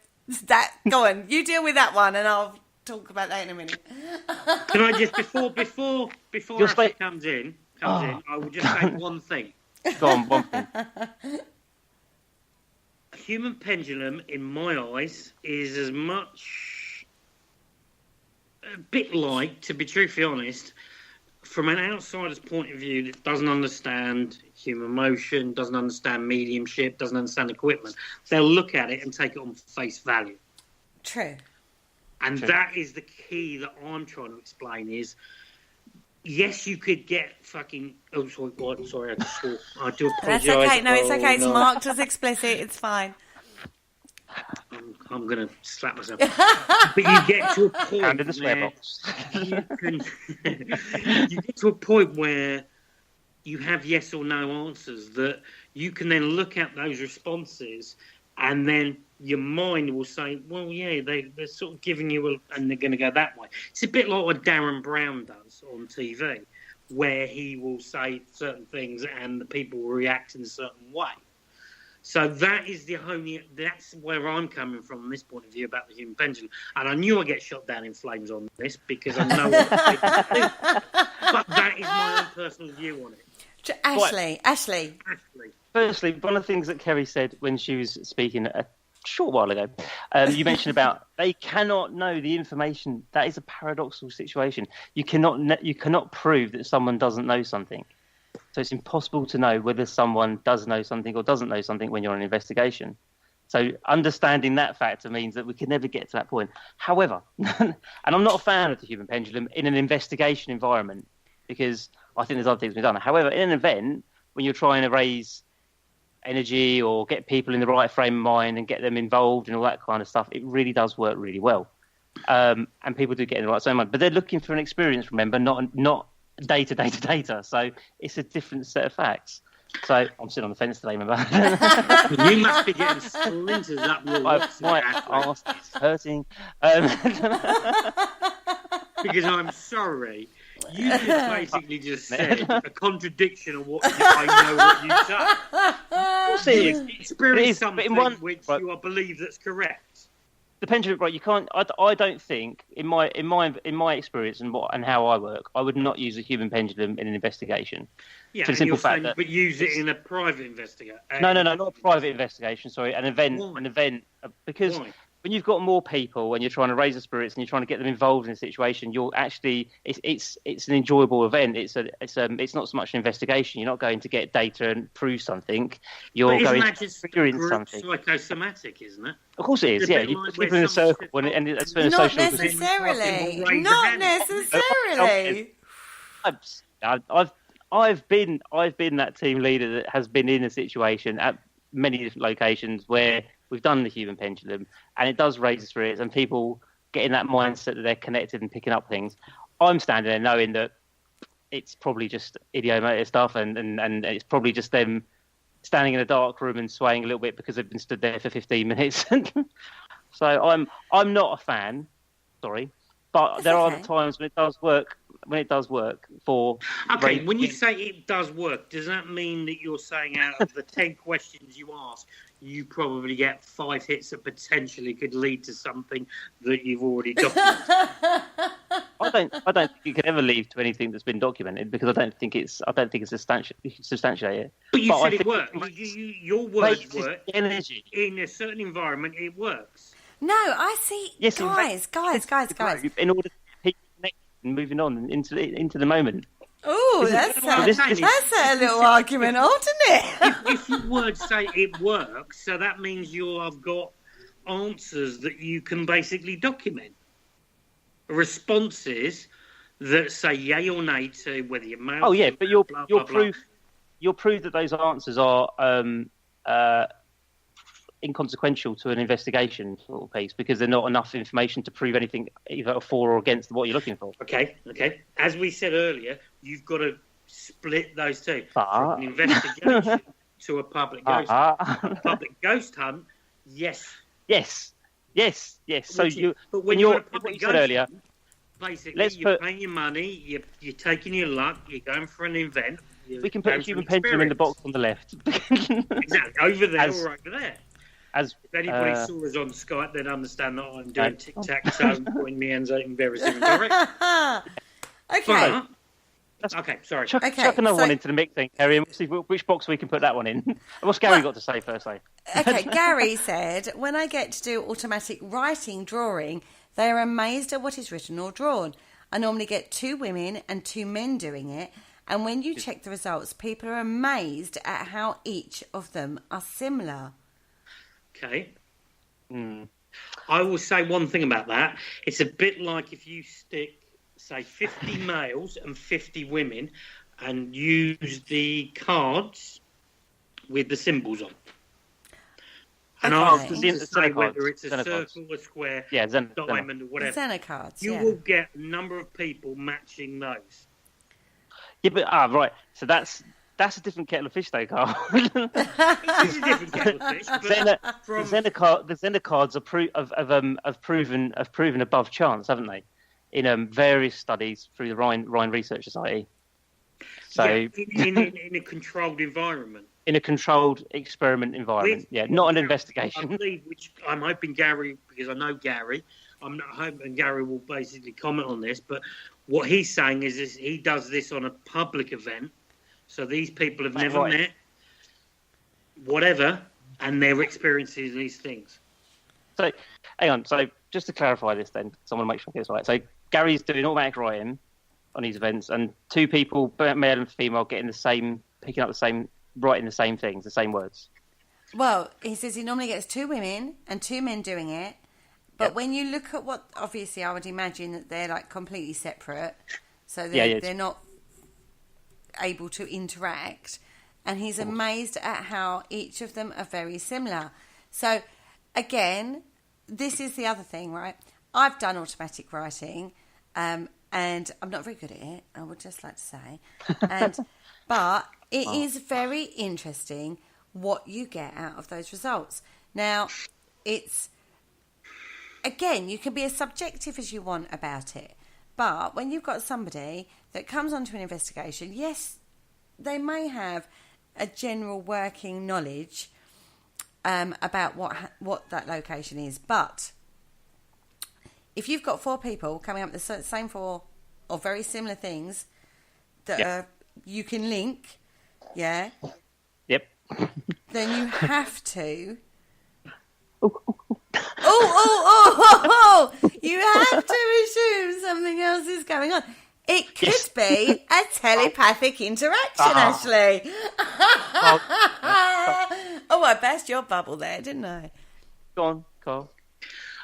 Go on, you deal with that one and I'll talk about that in a minute. Can I just, before Ashley comes in, I will just say one thing. Go on, one thing. A human pendulum, in my eyes, is as much a bit like, to be truthfully honest, from an outsider's point of view that doesn't understand human motion, doesn't understand mediumship, doesn't understand equipment, they'll look at it and take it on face value. True. And that is the key that I'm trying to explain is, yes, you could get fucking... Oh, sorry, I just swore. I do apologise. That's okay. No, it's okay. It's marked as explicit. It's fine. I'm going to slap myself. But you get to a point Hand in the swear box. you get to a point where you have yes or no answers that you can then look at those responses and then your mind will say, well, yeah, they're sort of giving you and they're going to go that way. It's a bit like what Darren Brown does on TV, where he will say certain things and the people will react in a certain way. So that's where I'm coming from this point of view about the human pendulum. And I knew I'd get shot down in flames on this because I know what people do. But that is my own personal view on it. Ashley. Firstly, one of the things that Kerry said when she was speaking a short while ago, you mentioned about they cannot know the information. That is a paradoxical situation. You cannot prove that someone doesn't know something. So it's impossible to know whether someone does know something or doesn't know something when you're on an investigation. So understanding that factor means that we can never get to that point. However, and I'm not a fan of the human pendulum in an investigation environment because I think there's other things we've done. However, in an event, when you're trying to raise energy or get people in the right frame of mind and get them involved and all that kind of stuff, it really does work really well. And people do get in the right frame of mind. But they're looking for an experience, remember, not data. So it's a different set of facts. So I'm sitting on the fence today, remember? You must be getting splinters up your lips. My arse is hurting. Because I'm sorry, you just basically just said a contradiction of what I know what you say. You experience something which you believe that's correct. The pendulum, right? You can't. I don't think, in my experience and how I work, I would not use a human pendulum in an investigation. Yeah, for the simple fact but use it in a private investigation. No, not a private investigation. Sorry, an event. Why? An event because Why? When you've got more people, when you're trying to raise the spirits and you're trying to get them involved in a situation, you're actually it's an enjoyable event. It's not so much an investigation. You're not going to get data and prove something. You're going to experience something. Psychosomatic, isn't it? Of course it is. Yeah, you put people in a circle and it's been a social. Not necessarily. I've been that team leader that has been in a situation at many different locations where we've done the human pendulum, and it does raise spirits, and people get in that mindset that they're connected and picking up things. I'm standing there knowing that it's probably just idiomatic stuff, and it's probably just them standing in a dark room and swaying a little bit because they've been stood there for 15 minutes. So I'm not a fan, sorry, but That's there okay. are times when it does work. When it does work for When you say it does work, does that mean that you're saying out of the 10 questions you ask, you probably get 5 hits that potentially could lead to something that you've already documented? I don't think you can ever leave to anything that's been documented, because I don't think it's substantiated. But you said I it think worked. Your words work. Energy. In a certain environment, it works. No, I see. Yes, guys. In order to keep connected and moving on into the moment. Oh, that's a little argument, doesn't it? If your words say it works, so that means you have got answers that you can basically document. Responses that say yay or nay to whether you're male. Oh yeah, but you'll prove that those answers are inconsequential to an investigation sort of piece, because they're not enough information to prove anything either for or against what you're looking for. Okay. As we said earlier, you've got to split those two. From an investigation to a public ghost hunt. A public ghost hunt, yes. So but when you're a public what you ghost said earlier, hunt, basically you're paying your money, you're taking your luck, you're going for an event. We can put a human pendulum in the box on the left. Exactly, over there or over there. If anybody saw us on Skype, they'd understand that I'm doing tic-tac-toe and pointing my hands out in various different directions. Okay. Okay, sorry. Chuck another one into the mix then, Kerry, and we'll see which box we can put that one in. What's Gary got to say first, though? Okay, Gary said, when I get to do automatic drawing, they are amazed at what is written or drawn. I normally get 2 women and 2 men doing it, and when you check the results, people are amazed at how each of them are similar. Okay. I will say one thing about that. It's a bit like if you stick, say, 50 males and 50 women and use the cards with the symbols on. And ask them to say whether it's a circle, a square, diamond, or whatever. Xena cards, you will get a number of people matching those. Yeah, but right. So that's a different kettle of fish, though, Carl. It's a different kettle of fish. The Xena cards have proven above chance, haven't they? In various studies through the Rhine Research Society. So in a controlled environment. In a controlled experiment environment, not an investigation. I believe, which I'm hoping Gary, because I know Gary, I'm not hoping Gary will basically comment on this, but what he's saying is he does this on a public event, so these people have never met, whatever, and they're experiencing these things. So, hang on. So, just to clarify this then, because I want to make sure I get this right. So, Gary's doing automatic writing on these events, and 2 people, male and female, picking up the same, writing the same things, the same words. Well, he says he normally gets 2 women and 2 men doing it, but when you look at what, obviously, I would imagine that they're like completely separate, so they're not able to interact, and he's amazed at how each of them are very similar. So, again, this is the other thing, right? I've done automatic writing, and I'm not very good at it, I would just like to say. But it is very interesting what you get out of those results. Now, it's, again, you can be as subjective as you want about it. But when you've got somebody that comes onto an investigation, yes, they may have a general working knowledge about what that location is. But if you've got 4 people coming up with the same 4 or very similar things that you can link, then you have to... You have to assume something else is going on. It could be a telepathic interaction, Ashley. I burst your bubble there, didn't I? Go on, Carl.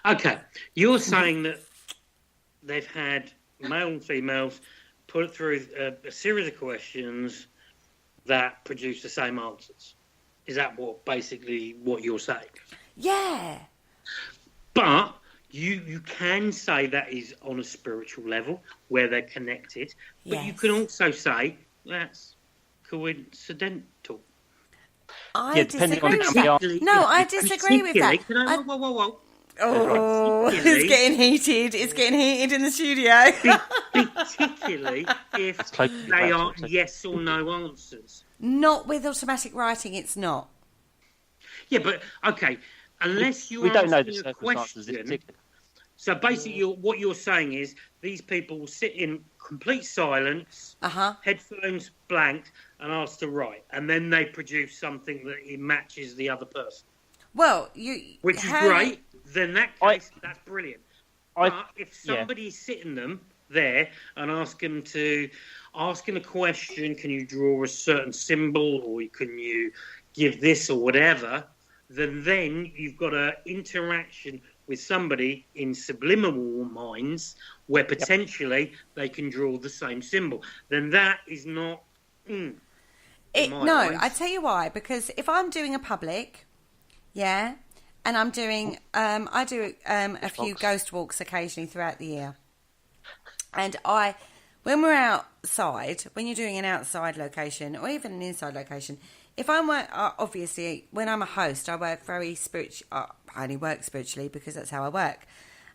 Okay, you're saying that they've had male and females put through a series of questions that produce the same answers. Is that basically what you're saying? Yeah. But you can say that is on a spiritual level where they're connected. But you can also say that's coincidental. I disagree with that. No, I disagree with that. Whoa. Oh, it's getting heated. It's getting heated in the studio. Particularly if they are yes or no answers. Not with automatic writing, it's not. Yeah, but, okay, unless you're we don't know the asking a circumstances in question. particular. So basically what you're saying is these people will sit in complete silence, headphones blanked, and asked to write. And then they produce something that it matches the other person. Well, which is great. Then in that case, that's brilliant. But if somebody's sitting them there and asking a question, can you draw a certain symbol or can you give this or whatever, then you've got an interaction with somebody in subliminal minds where potentially they can draw the same symbol. Then that is not... No, I tell you why. Because if I'm doing a public, and I'm doing... I do a few ghost walks occasionally throughout the year. And when we're outside, when you're doing an outside location or even an inside location... If I'm obviously, when I'm a host, I work very spiritual. I only work spiritually because that's how I work.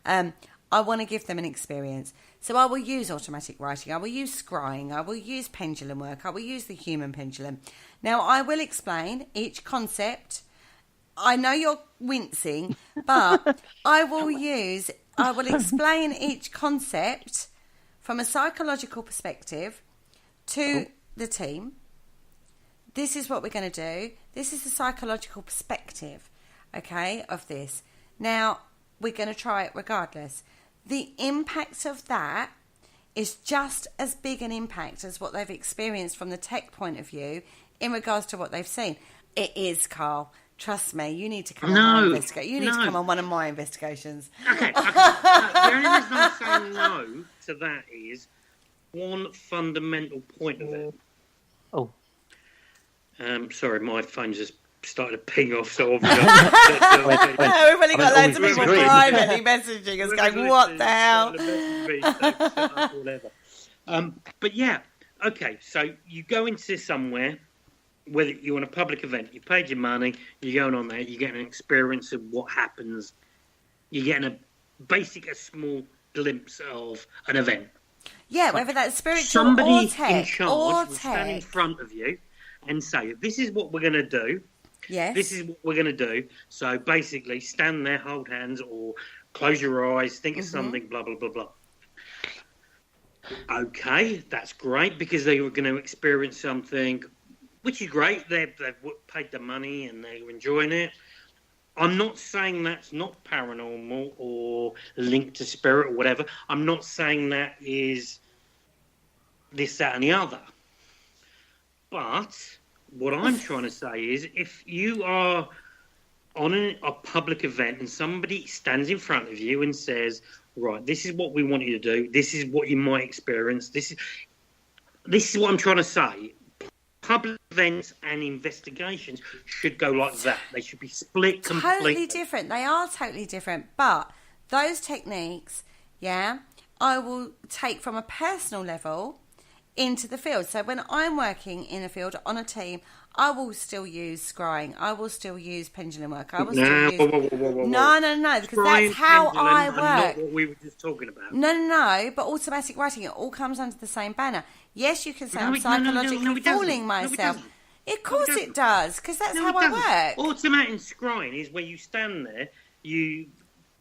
I want to give them an experience. So I will use automatic writing. I will use scrying. I will use pendulum work. I will use the human pendulum. Now, I will explain each concept. I know you're wincing, but I will explain each concept from a psychological perspective to the team. This is what we're going to do. This is the psychological perspective, okay, of this. Now, we're going to try it regardless. The impact of that is just as big an impact as what they've experienced from the tech point of view in regards to what they've seen. It is, Carl. Trust me, you need to come on one of my investigations. Okay. The only reason I'm saying no to that is one fundamental point of it. Oh. Sorry, my phone just started to ping off, so obviously... We've only got loads of people privately messaging us going, what the hell? But yeah, okay, so you go into somewhere, whether you're on a public event, you've paid your money, you're going on there, you're getting an experience of what happens, you're getting a small glimpse of an event. Yeah, whether that's spiritual somebody or tech. In charge will stand in front of you and say, this is what we're going to do. Yes. This is what we're going to do. So basically, stand there, hold hands, or close your eyes, think of something, blah, blah, blah, blah. Okay, that's great, because they were going to experience something, which is great. They've paid the money and they're enjoying it. I'm not saying that's not paranormal or linked to spirit or whatever. I'm not saying that is this, that, and the other. But what I'm trying to say is, if you are on a public event and somebody stands in front of you and says, right, this is what we want you to do, this is what you might experience, this is what I'm trying to say. Public events and investigations should go like that. They should be split completely. Totally different. They are totally different. But those techniques, I will take from a personal level into the field. So when I'm working in a field on a team, I will still use scrying. I will still use pendulum work. I will still use... Whoa. No, because that's how I work. Not what we were just talking about. No, but automatic writing, it all comes under the same banner. Yes, you can say I'm psychologically fooling myself. Of course it does, because that's how I work. Automatic scrying is where you stand there, you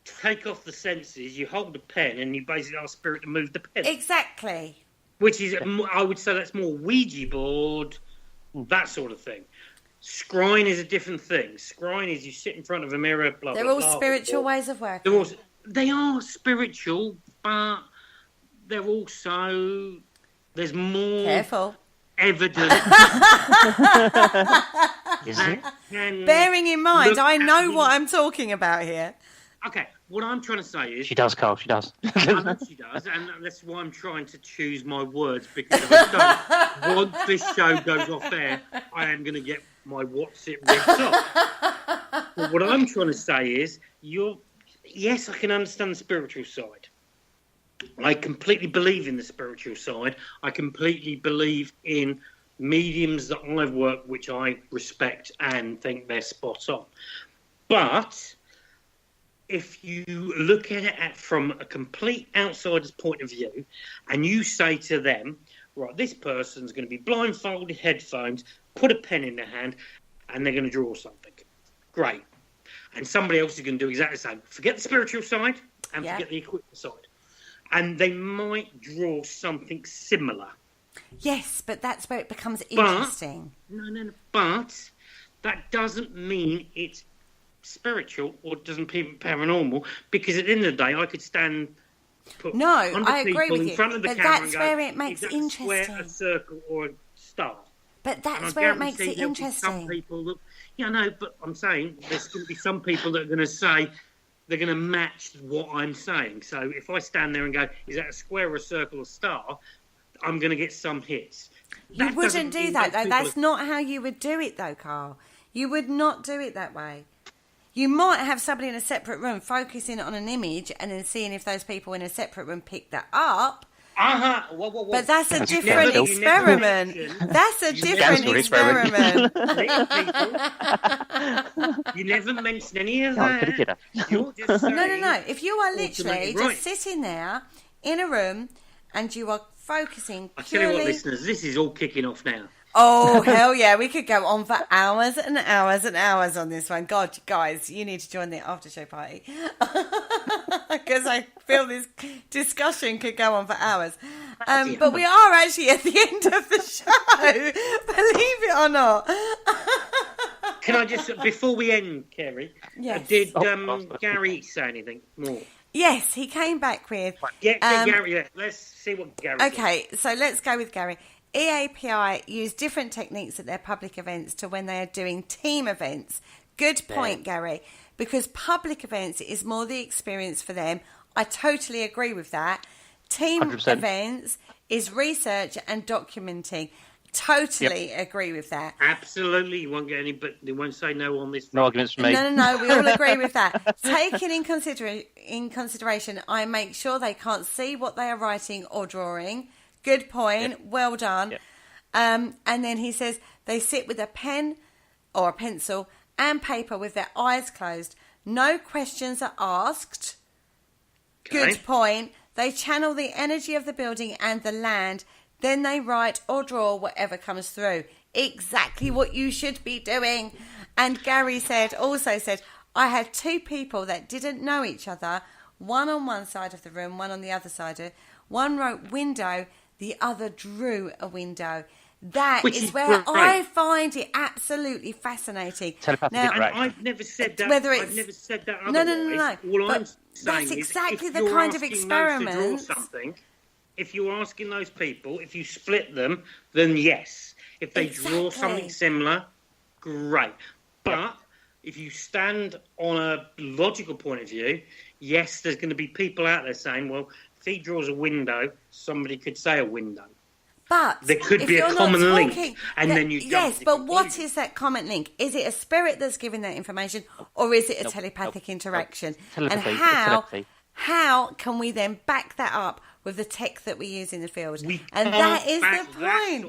take off the senses, you hold the pen, and you basically ask spirit to move the pen. Exactly. Which is, I would say that's more Ouija board, that sort of thing. Scrying is a different thing. Scrying is you sit in front of a mirror, blah, They're blah, all blah, spiritual ways of working. They are spiritual, but they're also... There's more... Careful. Evidence. Is it? Bearing in mind, I know what I'm talking about here. Okay, what I'm trying to say is... She does, Carl, she does. I know she does, and that's why I'm trying to choose my words, because if I don't, once this show goes off air, I am going to get my what's it ripped off. But what I'm trying to say is, yes, I can understand the spiritual side. I completely believe in the spiritual side. I completely believe in mediums that I've worked, which I respect and think they're spot on. But if you look at it from a complete outsider's point of view, and you say to them, right, this person's going to be blindfolded, headphones, put a pen in their hand, and they're going to draw something. Great. And somebody else is going to do exactly the same. Forget the spiritual side and forget the equipment side. And they might draw something similar. Yes, but that's where it becomes interesting. But that doesn't mean it's spiritual or doesn't mean paranormal, because at the end of the day, I could stand... I agree with you. In front of the but camera that's and where go, it makes is it that interesting. A square, a circle, or a star? But that's where it makes it interesting. Some people that, but I'm saying there's going to be some people that are going to say they're going to match what I'm saying. So if I stand there and go, is that a square, or a circle, or a star? I'm going to get some hits. You wouldn't do that, though. That's not how you would do it, though, Carl. You would not do it that way. You might have somebody in a separate room focusing on an image and then seeing if those people in a separate room pick that up. Whoa. But that's a different experiment. That's a different experiment. You never mentioned any of that. You're just saying, No. If you are literally just sitting there in a room and you are focusing purely... I tell you what, listeners, this is all kicking off now. Oh, hell yeah. We could go on for hours and hours and hours on this one. God, guys, you need to join the after show party. Because I feel this discussion could go on for hours. But we are actually at the end of the show. Believe it or not. Can I just, before we end, Kerry, did Gary say anything more? Yes, he came back with... Gary, let's see what Gary said. Okay, so let's go with Gary. EAPI use different techniques at their public events to when they are doing team events. Good point, Gary. Because public events is more the experience for them. I totally agree with that. Team 100%. Events is research and documenting. Totally agree with that. Absolutely. You won't get any, but they won't say no on this. No arguments from me. No. We all agree with that. Taking in consideration, I make sure they can't see what they are writing or drawing. Good point. Yep. Well done. Yep. And then he says they sit with a pen or a pencil and paper with their eyes closed. No questions are asked. Okay. Good point. They channel the energy of the building and the land. Then they write or draw whatever comes through. Exactly what you should be doing. And Gary also said, I had two people that didn't know each other. One on one side of the room, one on the other side. One wrote window. The other drew a window. That is where I find it absolutely fascinating. I've never said that. I've never said that otherwise. No. All I'm saying that's exactly is the kind of experiment. If you're asking those people, if you split them, then yes. If they draw something similar, great. But if you stand on a logical point of view, yes, there's going to be people out there saying, well, if he draws a window, somebody could say a window. But there could be a common link, and then you yes. But what is that common link? Is it a spirit that's giving that information, or is it a telepathic interaction? Telepathy. How can we then back that up with the tech that we use in the field? And that is the point.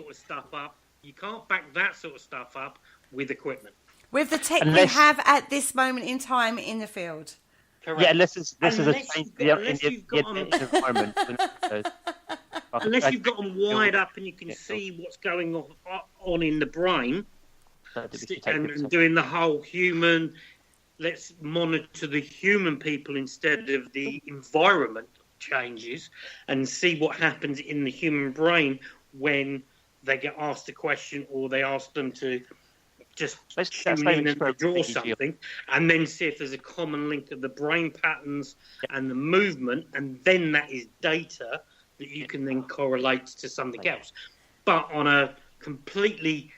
You can't back that sort of stuff up with equipment. With the tech we have at this moment in time in the field. Correct. Yeah, unless you've got them wired up and you can see what's going on in the brain, and doing the whole human, let's monitor the human people instead of the environment changes, and see what happens in the human brain when they get asked a question or they ask them to just tune in and draw something, and then see if there's a common link of the brain patterns and the movement, and then that is data that you can then correlate to something else. But on a completely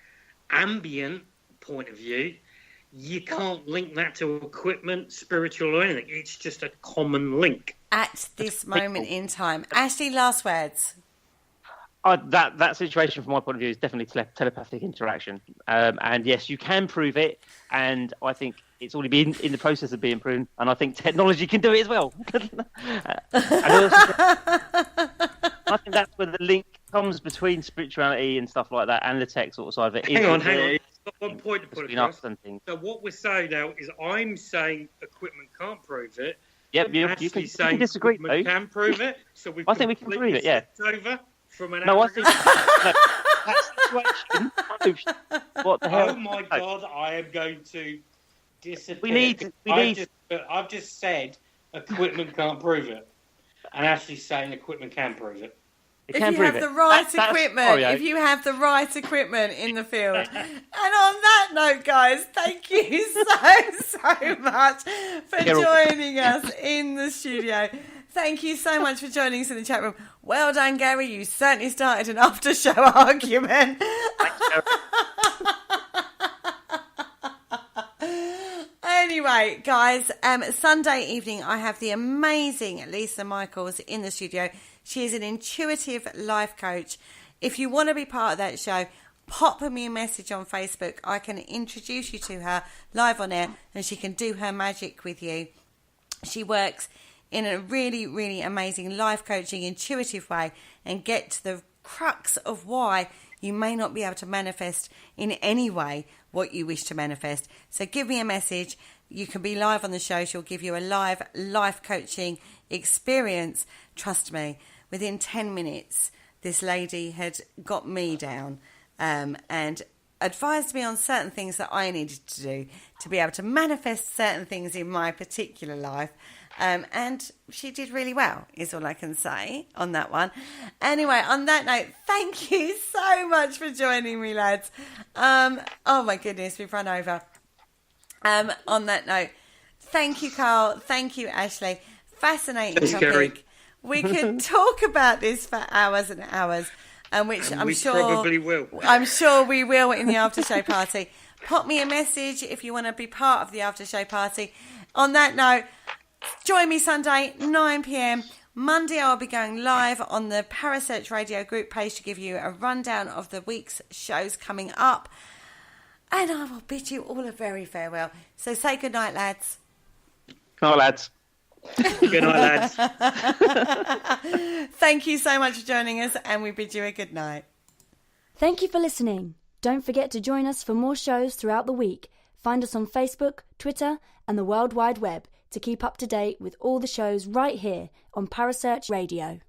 ambient point of view, you can't link that to equipment, spiritual, or anything. It's just a common link. At this moment in time. Ashley, last words. That situation, from my point of view, is definitely telepathic interaction. And yes, you can prove it. And I think it's already been in the process of being proven. And I think technology can do it as well. And also, I think that's where the link comes between spirituality and stuff like that and the tech sort of side of it. Hang on. I've got one point to put across. So what we're saying now is I'm saying equipment can't prove it. Yep, you can disagree. Equipment can prove it. So I think we can prove it, yeah. Over from an I think that situation proves what the hell. Oh my God, I am going to disappear. I've just said equipment can't prove it. And actually saying equipment can prove it. If you have the right equipment, if you have the right equipment in the field. And on that note, guys, thank you so much for joining us in the studio. Thank you so much for joining us in the chat room. Well done, Gary. You certainly started an after-show argument. Anyway, guys, Sunday evening, I have the amazing Lisa Michaels in the studio. She is an intuitive life coach. If you want to be part of that show, pop me a message on Facebook. I can introduce you to her live on air and she can do her magic with you. She works in a really, really amazing life coaching, intuitive way and get to the crux of why you may not be able to manifest in any way what you wish to manifest. So give me a message. You can be live on the show. She'll give you a live life coaching experience. Trust me, within 10 minutes, this lady had got me down and advised me on certain things that I needed to do to be able to manifest certain things in my particular life. And she did really well, is all I can say on that one. Anyway, on that note, thank you so much for joining me, lads. Oh, my goodness, we've run over. On that note, thank you, Carl. Thank you, Ashley. Fascinating topic. Gary. We could talk about this for hours and hours, which I'm sure probably will. I'm sure we will in the after show party. Pop me a message if you want to be part of the after show party. On that note, join me Sunday, 9 p.m. Monday, I'll be going live on the Parasearch Radio group page to give you a rundown of the week's shows coming up. And I will bid you all a very farewell. So say good night, lads. Good night, lads. Good night, lads. Thank you so much for joining us, and we bid you a good night. Thank you for listening. Don't forget to join us for more shows throughout the week. Find us on Facebook, Twitter, and the World Wide Web to keep up to date with all the shows right here on Parasearch Radio.